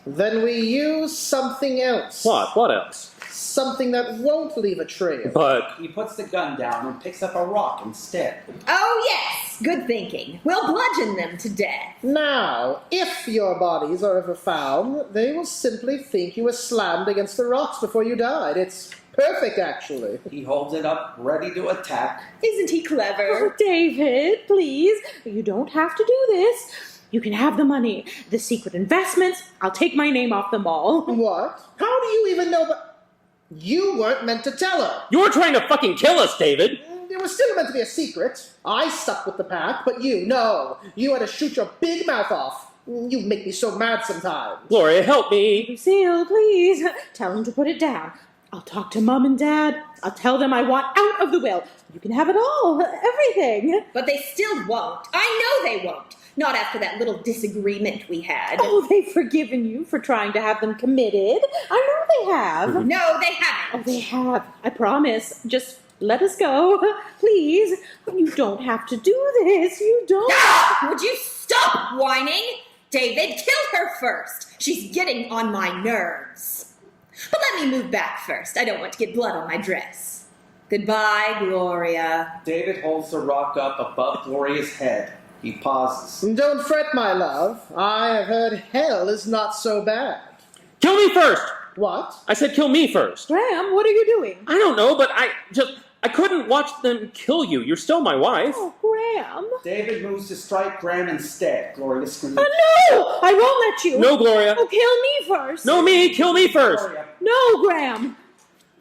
Then we use something else. What? What else? Something that won't leave a trail. But He puts the gun down and picks up a rock instead. Oh, yes. Good thinking. We'll bludgeon them to death. Now, if your bodies are ever found, they will simply think you were slammed against the rocks before you died. It's perfect, actually. He holds it up, ready to attack. Isn't he Oh, clever? David, please. You don't have to do this. You can have the money. The secret investments, I'll take my name off them all. What? How do you even know that? You weren't meant to tell her. you were trying to fucking kill us, David! It was still meant to be a secret. I stuck with the pack, but you, no. You had to shoot your big mouth off. You make me so mad sometimes. Gloria, help me! Lucille, please. Tell him to put it down. I'll talk to Mom and Dad. I'll tell them I want out of the will. You can have it all. Everything. But they still won't. I know they won't. Not after that little disagreement we had. Oh, they've forgiven you for trying to have them committed. I know they have. No, they Oh, haven't. they have. I promise. Just let us go. Please. You don't have to do this. You don't. Ah! Would you stop whining? David, kill her first. She's getting on my nerves. But let me move back first. I don't want to get blood on my dress. Goodbye, Gloria. David holds the rock up above Gloria's head. He pauses. Don't fret, my love. I have heard hell is not so bad. Kill me first! What? I said kill me first. Graham, what are you doing? I don't know, but I couldn't watch them kill you. You're still my wife. Oh, Graham. David moves to strike Graham instead. Gloria screams. Oh, no! I won't let you. No, Gloria. Oh, kill me first. No, me! Kill me first! Gloria. No, Graham.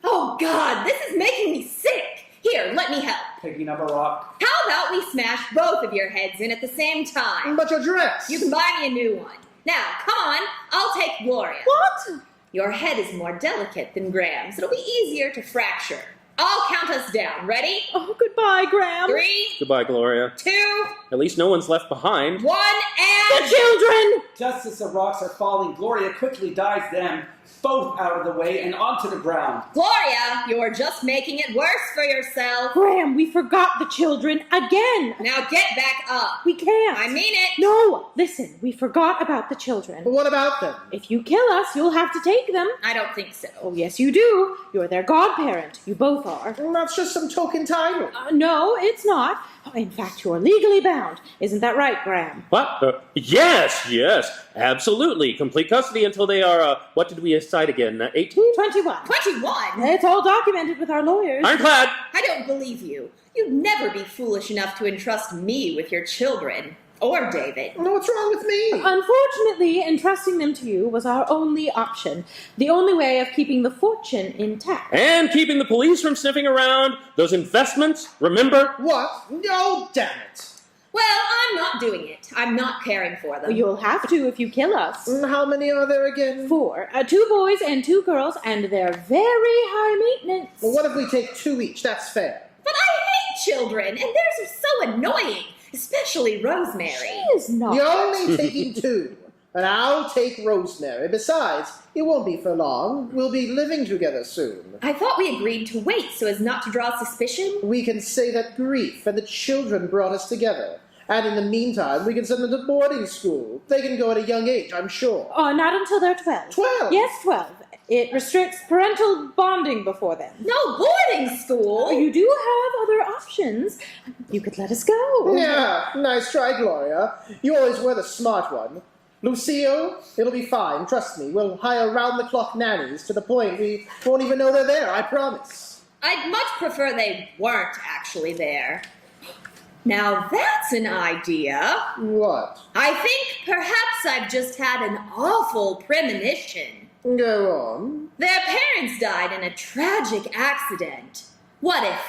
Oh, God, this is making me sick. Here, let me help. Picking up a rock. How about we smash both of your heads in at the same time? But your dress. You can buy me a new one. Now, come on, I'll take Gloria. What? Your head is more delicate than Graham's. It'll be easier to fracture. I'll count us down. Ready? Oh, goodbye, Graham. 3, Goodbye, Gloria. 2, At least no one's left behind. 1, The and... children! Just as the rocks are falling, Gloria quickly dives them both out of the way and onto the ground. Gloria, you're just making it worse for yourself. Graham, we forgot the children again. Now get back up. We can't. I mean it. No, listen, we forgot about the children. What about them? If you kill us, you'll have to take them. I don't think so. Oh, yes, you do. You're their godparent. You both are. That's just some token title. No, it's not. In fact, you're legally bound. Isn't that right, Graham? What? Yes, absolutely. Complete custody until they are, what did we decide again? 18? 21. 21? It's all documented with our lawyers. Ironclad! I don't believe you. You'd never be foolish enough to entrust me with your children. Or David. What's wrong with me? Unfortunately, entrusting them to you was our only option. The only way of keeping the fortune intact. And keeping the police from sniffing around those investments, remember? What? No, damn it. Well, I'm not doing it. I'm not caring for them. You'll have to if you kill us. How many are there again? 4. 2 boys and 2 girls, and they're very high maintenance. Well, what if we take 2 each? That's fair. But I hate children, and theirs are so annoying, especially Rosemary. She is not. You're only taking 2. And I'll take Rosemary. Besides, it won't be for long. We'll be living together soon. I thought we agreed to wait so as not to draw suspicion. We can say that grief and the children brought us together. And in the meantime, we can send them to boarding school. They can go at a young age, I'm sure. Oh, not until they're 12. 12? Yes, 12. It restricts parental bonding before then. No boarding school! You do have other options. You could let us go. Yeah, nice try, Gloria. You always were the smart one. Lucille, it'll be fine, trust me. We'll hire round-the-clock nannies to the point we won't even know they're there, I promise. I'd much prefer they weren't actually there. Now that's an idea. What? I think perhaps I've just had an awful premonition. Go on. Their parents died in a tragic accident. What if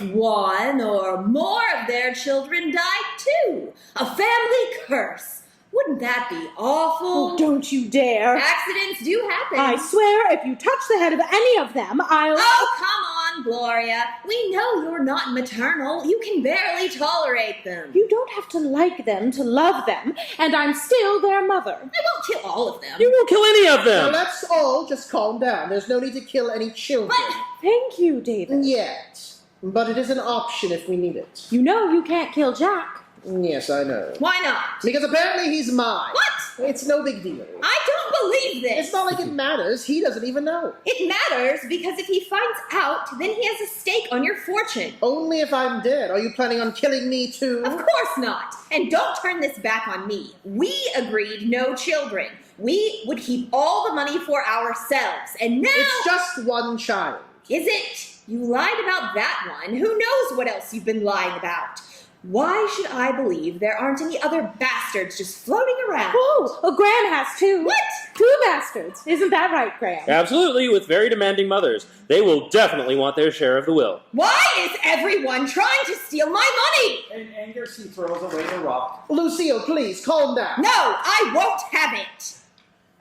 one or more of their children died too? A family curse. Wouldn't that be awful? Oh, don't you dare. Accidents do happen. I swear, if you touch the head of any of them, I'll... Oh, come on, Gloria. We know you're not maternal. You can barely tolerate them. You don't have to like them to love them, and I'm still their mother. I won't kill all of them. You won't kill any of Now them! let's all just calm down. There's no need to kill any children. Thank you, David. Yet. But it is an option if we need it. You know you can't kill Jack. Yes, I know. Why not? Because apparently he's mine. What? It's no big deal. I don't believe this. It's not like it matters. He doesn't even know. It matters because if he finds out, then he has a stake on your fortune. Only if I'm dead. Are you planning on killing me too? Of course not. And don't turn this back on me. We agreed no children. We would keep all the money for ourselves. And now... It's just one child. Is it? You lied about that one. Who knows what else you've been lying about? Why should I believe there aren't any other bastards just floating around? Oh, well, Graham has 2. What? 2 bastards. Isn't that right, Graham? Absolutely, with very demanding mothers. They will definitely want their share of the will. Why is everyone trying to steal my money? In anger, she throws away the rock. Lucille, please, calm down. No, I won't have it.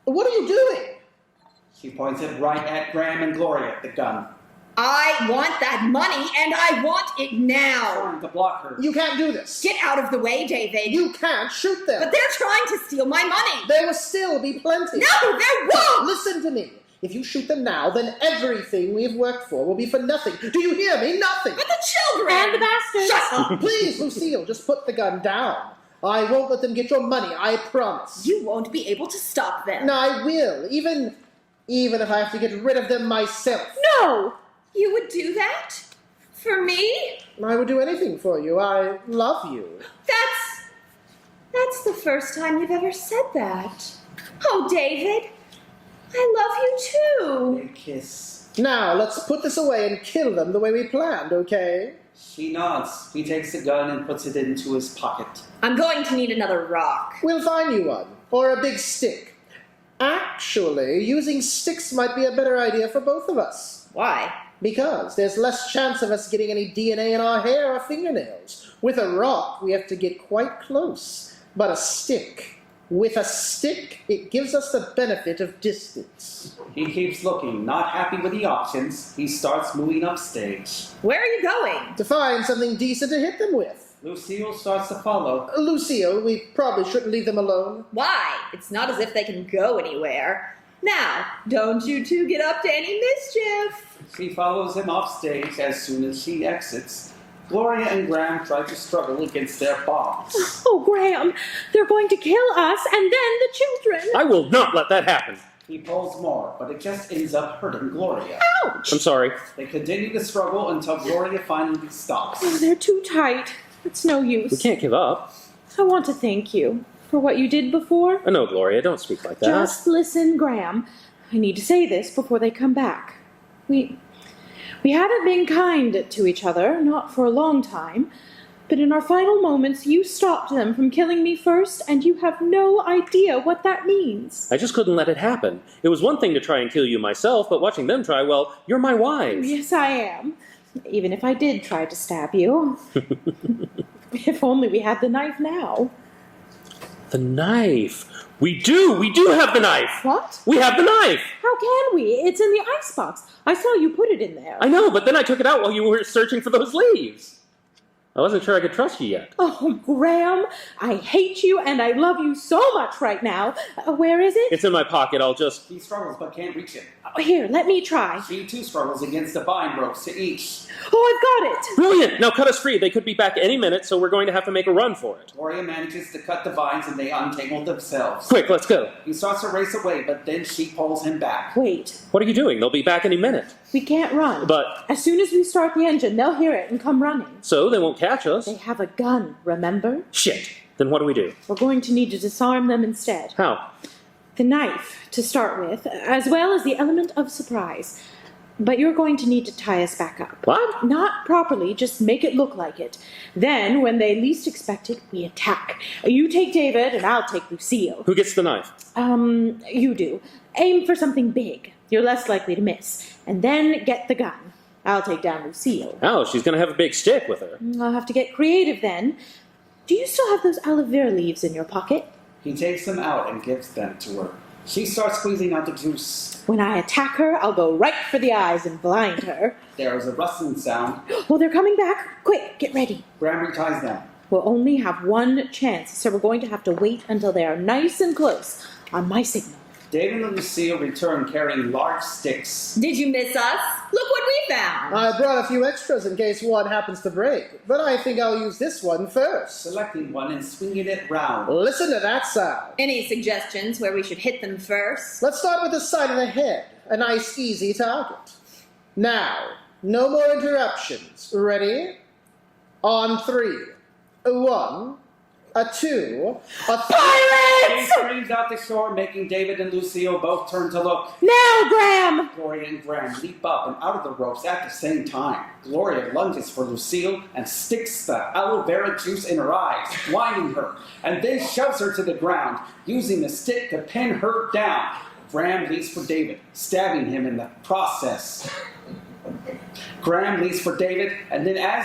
What are you doing? She points it right at Graham and Gloria, the gun. I want that money, and I want it now. Trying to block her. You can't do this. Get out of the way, David. You can't shoot them. But they're trying to steal my money. There will still be plenty. No, there won't. Listen to me. If you shoot them now, then everything we've worked for will be for nothing. Do you hear me? Nothing. But the children. And the bastards. Shut up. Please, Lucille, just put the gun down. I won't let them get your money, I promise. You won't be able to stop them. No, I will. Even if I have to get rid of them myself. No! You would do that? For me? I would do anything for you. I love you. That's the first time you've ever said that. Oh, David, I love you too. They kiss. Now, let's put this away and kill them the way we planned, okay? She nods. He takes the gun and puts it into his pocket. I'm going to need another rock. We'll find you one. Or a big stick. Actually, using sticks might be a better idea for both of us. Why? Because there's less chance of us getting any DNA in our hair or fingernails. With a rock, we have to get quite close. But with a stick, it gives us the benefit of distance. He keeps looking, not happy with the options. He starts moving upstage. Where are you going? To find something decent to hit them with. Lucille starts to follow. Lucille, we probably shouldn't leave them alone. Why? It's not as if they can go anywhere. Now, don't you two get up to any mischief. She follows him off stage as soon as she exits. Gloria and Graham try to struggle against their bombs. Oh, Graham, they're going to kill us and then the children. I will not let that happen. He pulls more, but it just ends up hurting Gloria. I'm sorry. They continue to struggle until Gloria finally stops. Oh, they're too tight. It's no use. We can't give up. I want to thank you for what you did before. No, Gloria, don't speak like that. Just listen, Graham. I need to say this before they come back. We haven't been kind to each other, not for a long time. But in our final moments, you stopped them from killing me first, and you have no idea what that means. I just couldn't let it happen. It was one thing to try and kill you myself, but watching them try, well, you're my wife. Yes, I am. Even if I did try to stab you. If only we had the knife now. The knife. We do have the knife. What? We have the knife. How can we? It's in the icebox. I saw you put it in there. I know, but then I took it out while you were searching for those leaves. I wasn't sure I could trust you yet. Oh, Graham, I hate you and I love you so much right now. Where is it? It's in my pocket. I'll just... He struggles but can't reach it. Here, let me try. She too struggles against the vine ropes to each. Oh, I've got it. Brilliant! Now cut us free. They could be back any minute, so we're going to have to make a run for it. Gloria manages to cut the vines and they untangle themselves. Quick, let's go. He starts to race away, but then she pulls him back. Wait, What are you doing? They'll be back any minute. we can't run. But... As soon as we start the engine, they'll hear it and come running. So they won't catch us. They have a gun, remember? Shit. Then what do we do? We're going to need to disarm them instead. How? The knife, to start with, as well as the element of surprise. But you're going to need to tie us back up. What? Not properly, just make it look like it. Then, when they least expect it, we attack. You take David, and I'll take Lucille. Who gets the knife? You do. Aim for something big. You're less likely to miss. And then get the gun. I'll take down Lucille. Oh, she's going to have a big stick with her. I'll have to get creative then. Do you still have those aloe vera leaves in your pocket? He takes them out and gives them to her. She starts squeezing out the juice. When I attack her, I'll go right for the eyes and blind her. There is a rustling sound. Oh, they're coming back. Quick, get ready. Graham reties them. We'll only have one chance, so we're going to have to wait until they are nice and close on my signal. David and Lucille return carrying large sticks. Did you miss us? Look what we found. I brought a few extras in case one happens to break, but I think I'll use this one first. Selecting one and swinging it round. Listen to that sound. Any suggestions where we should hit them first? Let's start with the side of the head. A nice, easy target. Now, no more interruptions. Ready? On 3. 1, a 2, a 3. She screams out the shore, making David and Lucille both turn to look. Now, Graham! Gloria and Graham leap up and out of the ropes at the same time. Gloria lunges for Lucille and sticks the aloe vera juice in her eyes, blinding her, and then shoves her to the ground, using the stick to pin her down. Graham leaps for David, stabbing him in the process. Graham leaps for David, and then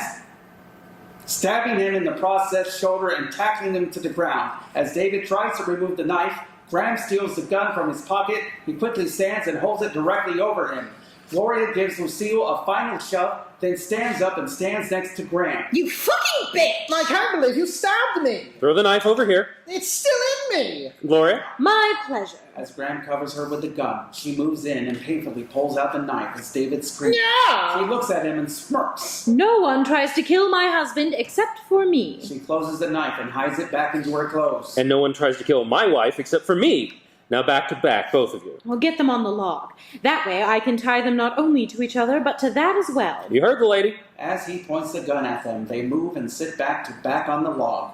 stabbing him in the process shoulder and tackling him to the ground. As David tries to remove the knife, Graham steals the gun from his pocket. He quickly stands and holds it directly over him. Gloria gives Lucille a final shove, then stands up and stands next to Graham. You fucking bitch! I can't believe you stabbed me. Throw the knife over here. It's still in me. Gloria? My pleasure. As Graham covers her with the gun, she moves in and painfully pulls out the knife as David screams. Yeah. She looks at him and smirks. No one tries to kill my husband except for me. She closes the knife and hides it back into her clothes. And no one tries to kill my wife except for me. Now back to back, both of you. I'll get them on the log. That way I can tie them not only to each other, but to that as well. You heard the lady. As he points the gun at them, they move and sit back to back on the log.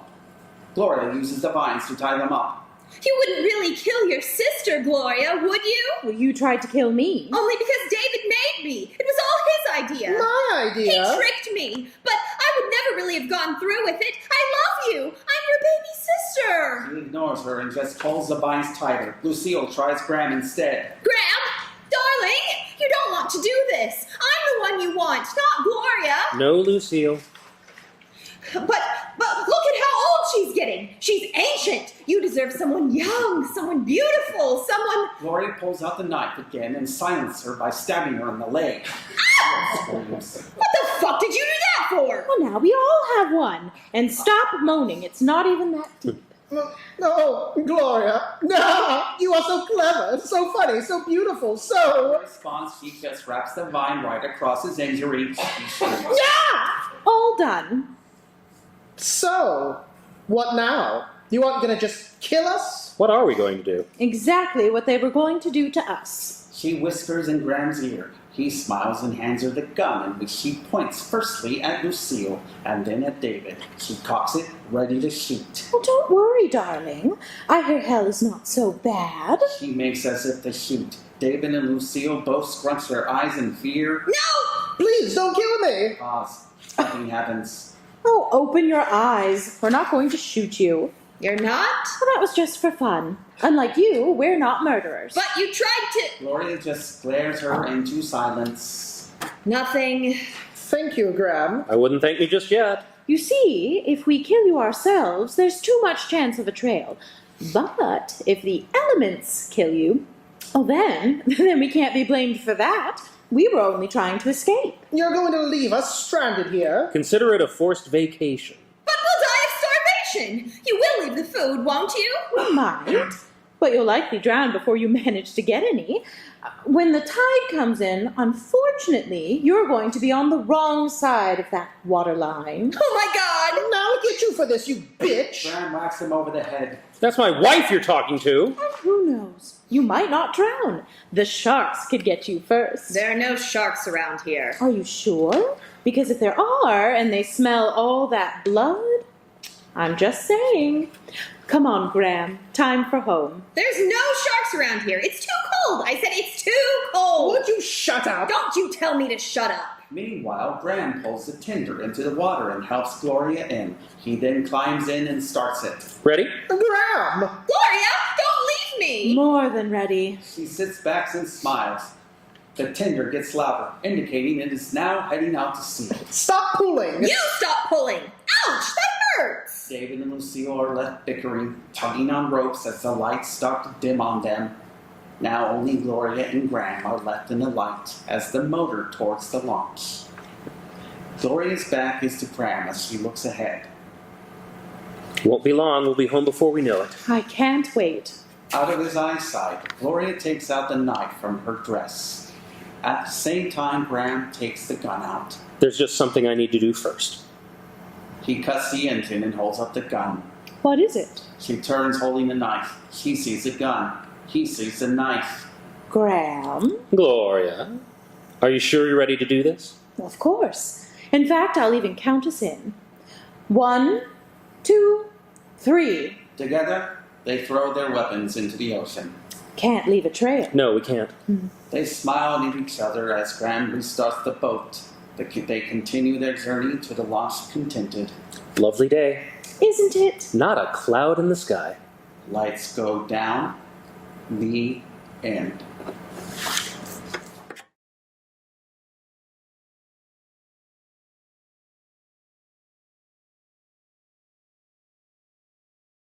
Gloria uses the vines to tie them up. You wouldn't really kill your sister, Gloria, would you? Well, you tried to kill me. Only because David made me. It was all his idea. My idea. He tricked me, but I would never really have gone through with it. I love you. I'm your baby sister. He ignores her and just pulls the vines tighter. Lucille tries Graham instead. Graham, darling, you don't want to do this. I'm the one you want, not Gloria. No, Lucille. But look at how old she's getting. She's ancient. You deserve someone young, someone beautiful, someone... Gloria pulls out the knife again and silences her by stabbing her in the leg. What the fuck did you do that for? Well, now we all have one. And stop moaning. It's not even that deep. No, Gloria. No, you are so clever, so funny, so beautiful, so... In response, she just wraps the vine right across his injury. Yeah! All done. So, what now? You aren't gonna just kill us? What are we going to do? Exactly what they were going to do to us. She whispers in Graham's ear. He smiles and hands her the gun, in which she points firstly at Lucille and then at David. She cocks it, ready to shoot. Oh, don't worry, darling. I hear hell is not so bad. She makes as if to shoot. David and Lucille both scrunch their eyes in fear. No! Please, don't kill me! Pause. Nothing happens. Oh, open your eyes. We're not going to shoot you. You're not? Well, that was just for fun. Unlike you, we're not murderers. But you tried to. Gloria just glares her into silence. Nothing. Thank you, Graham. I wouldn't thank me just yet. You see, if we kill you ourselves, there's too much chance of a trail. But if the elements kill you, oh, then we can't be blamed for that. We were only trying to escape. You're going to leave us stranded here? Consider it a forced vacation. But we'll die of starvation. You will leave the food, won't you? We might, but you'll likely drown before you manage to get any. When the tide comes in, unfortunately, you're going to be on the wrong side of that water line. Oh my God! Now look at you for this, you bitch! Graham whacks him over the head. That's my wife you're talking to. And who knows? You might not drown. The sharks could get you first. There are no sharks around here. Are you sure? Because if there are, and they smell all that blood, I'm just saying. Come on, Graham. Time for home. There's no sharks around here. It's too cold. I said it's too cold. Would you shut up? Don't you tell me to shut up. Meanwhile, Graham pulls the tinder into the water and helps Gloria in. He then climbs in and starts it. Ready? Graham! Gloria, don't leave me. More than ready. She sits back and smiles. The tinder gets louder, indicating it is now heading out to sea. Stop pulling! You stop pulling. Ouch, that hurts. David and Lucille are left bickering, tugging on ropes as the lights start to dim on them. Now only Gloria and Graham are left in the light as the motor towards the launch. Gloria's back is to Graham as she looks ahead. Won't be long. We'll be home before we know it. I can't wait. Out of his eyesight, Gloria takes out the knife from her dress. At the same time, Graham takes the gun out. There's just something I need to do first. He cuts the engine and holds up the gun. What is it? She turns holding the knife. She sees the gun. He sees the knife. Graham? Gloria, are you sure you're ready to do this? Of course. In fact, I'll even count us in. 1, 2, 3. Together, they throw their weapons into the ocean. Can't leave a trail. No, we can't. They smile at each other as Graham restarts the boat. They continue their journey to the lost contented. Lovely day. Isn't it? Not a cloud in the sky. Lights go down. The end.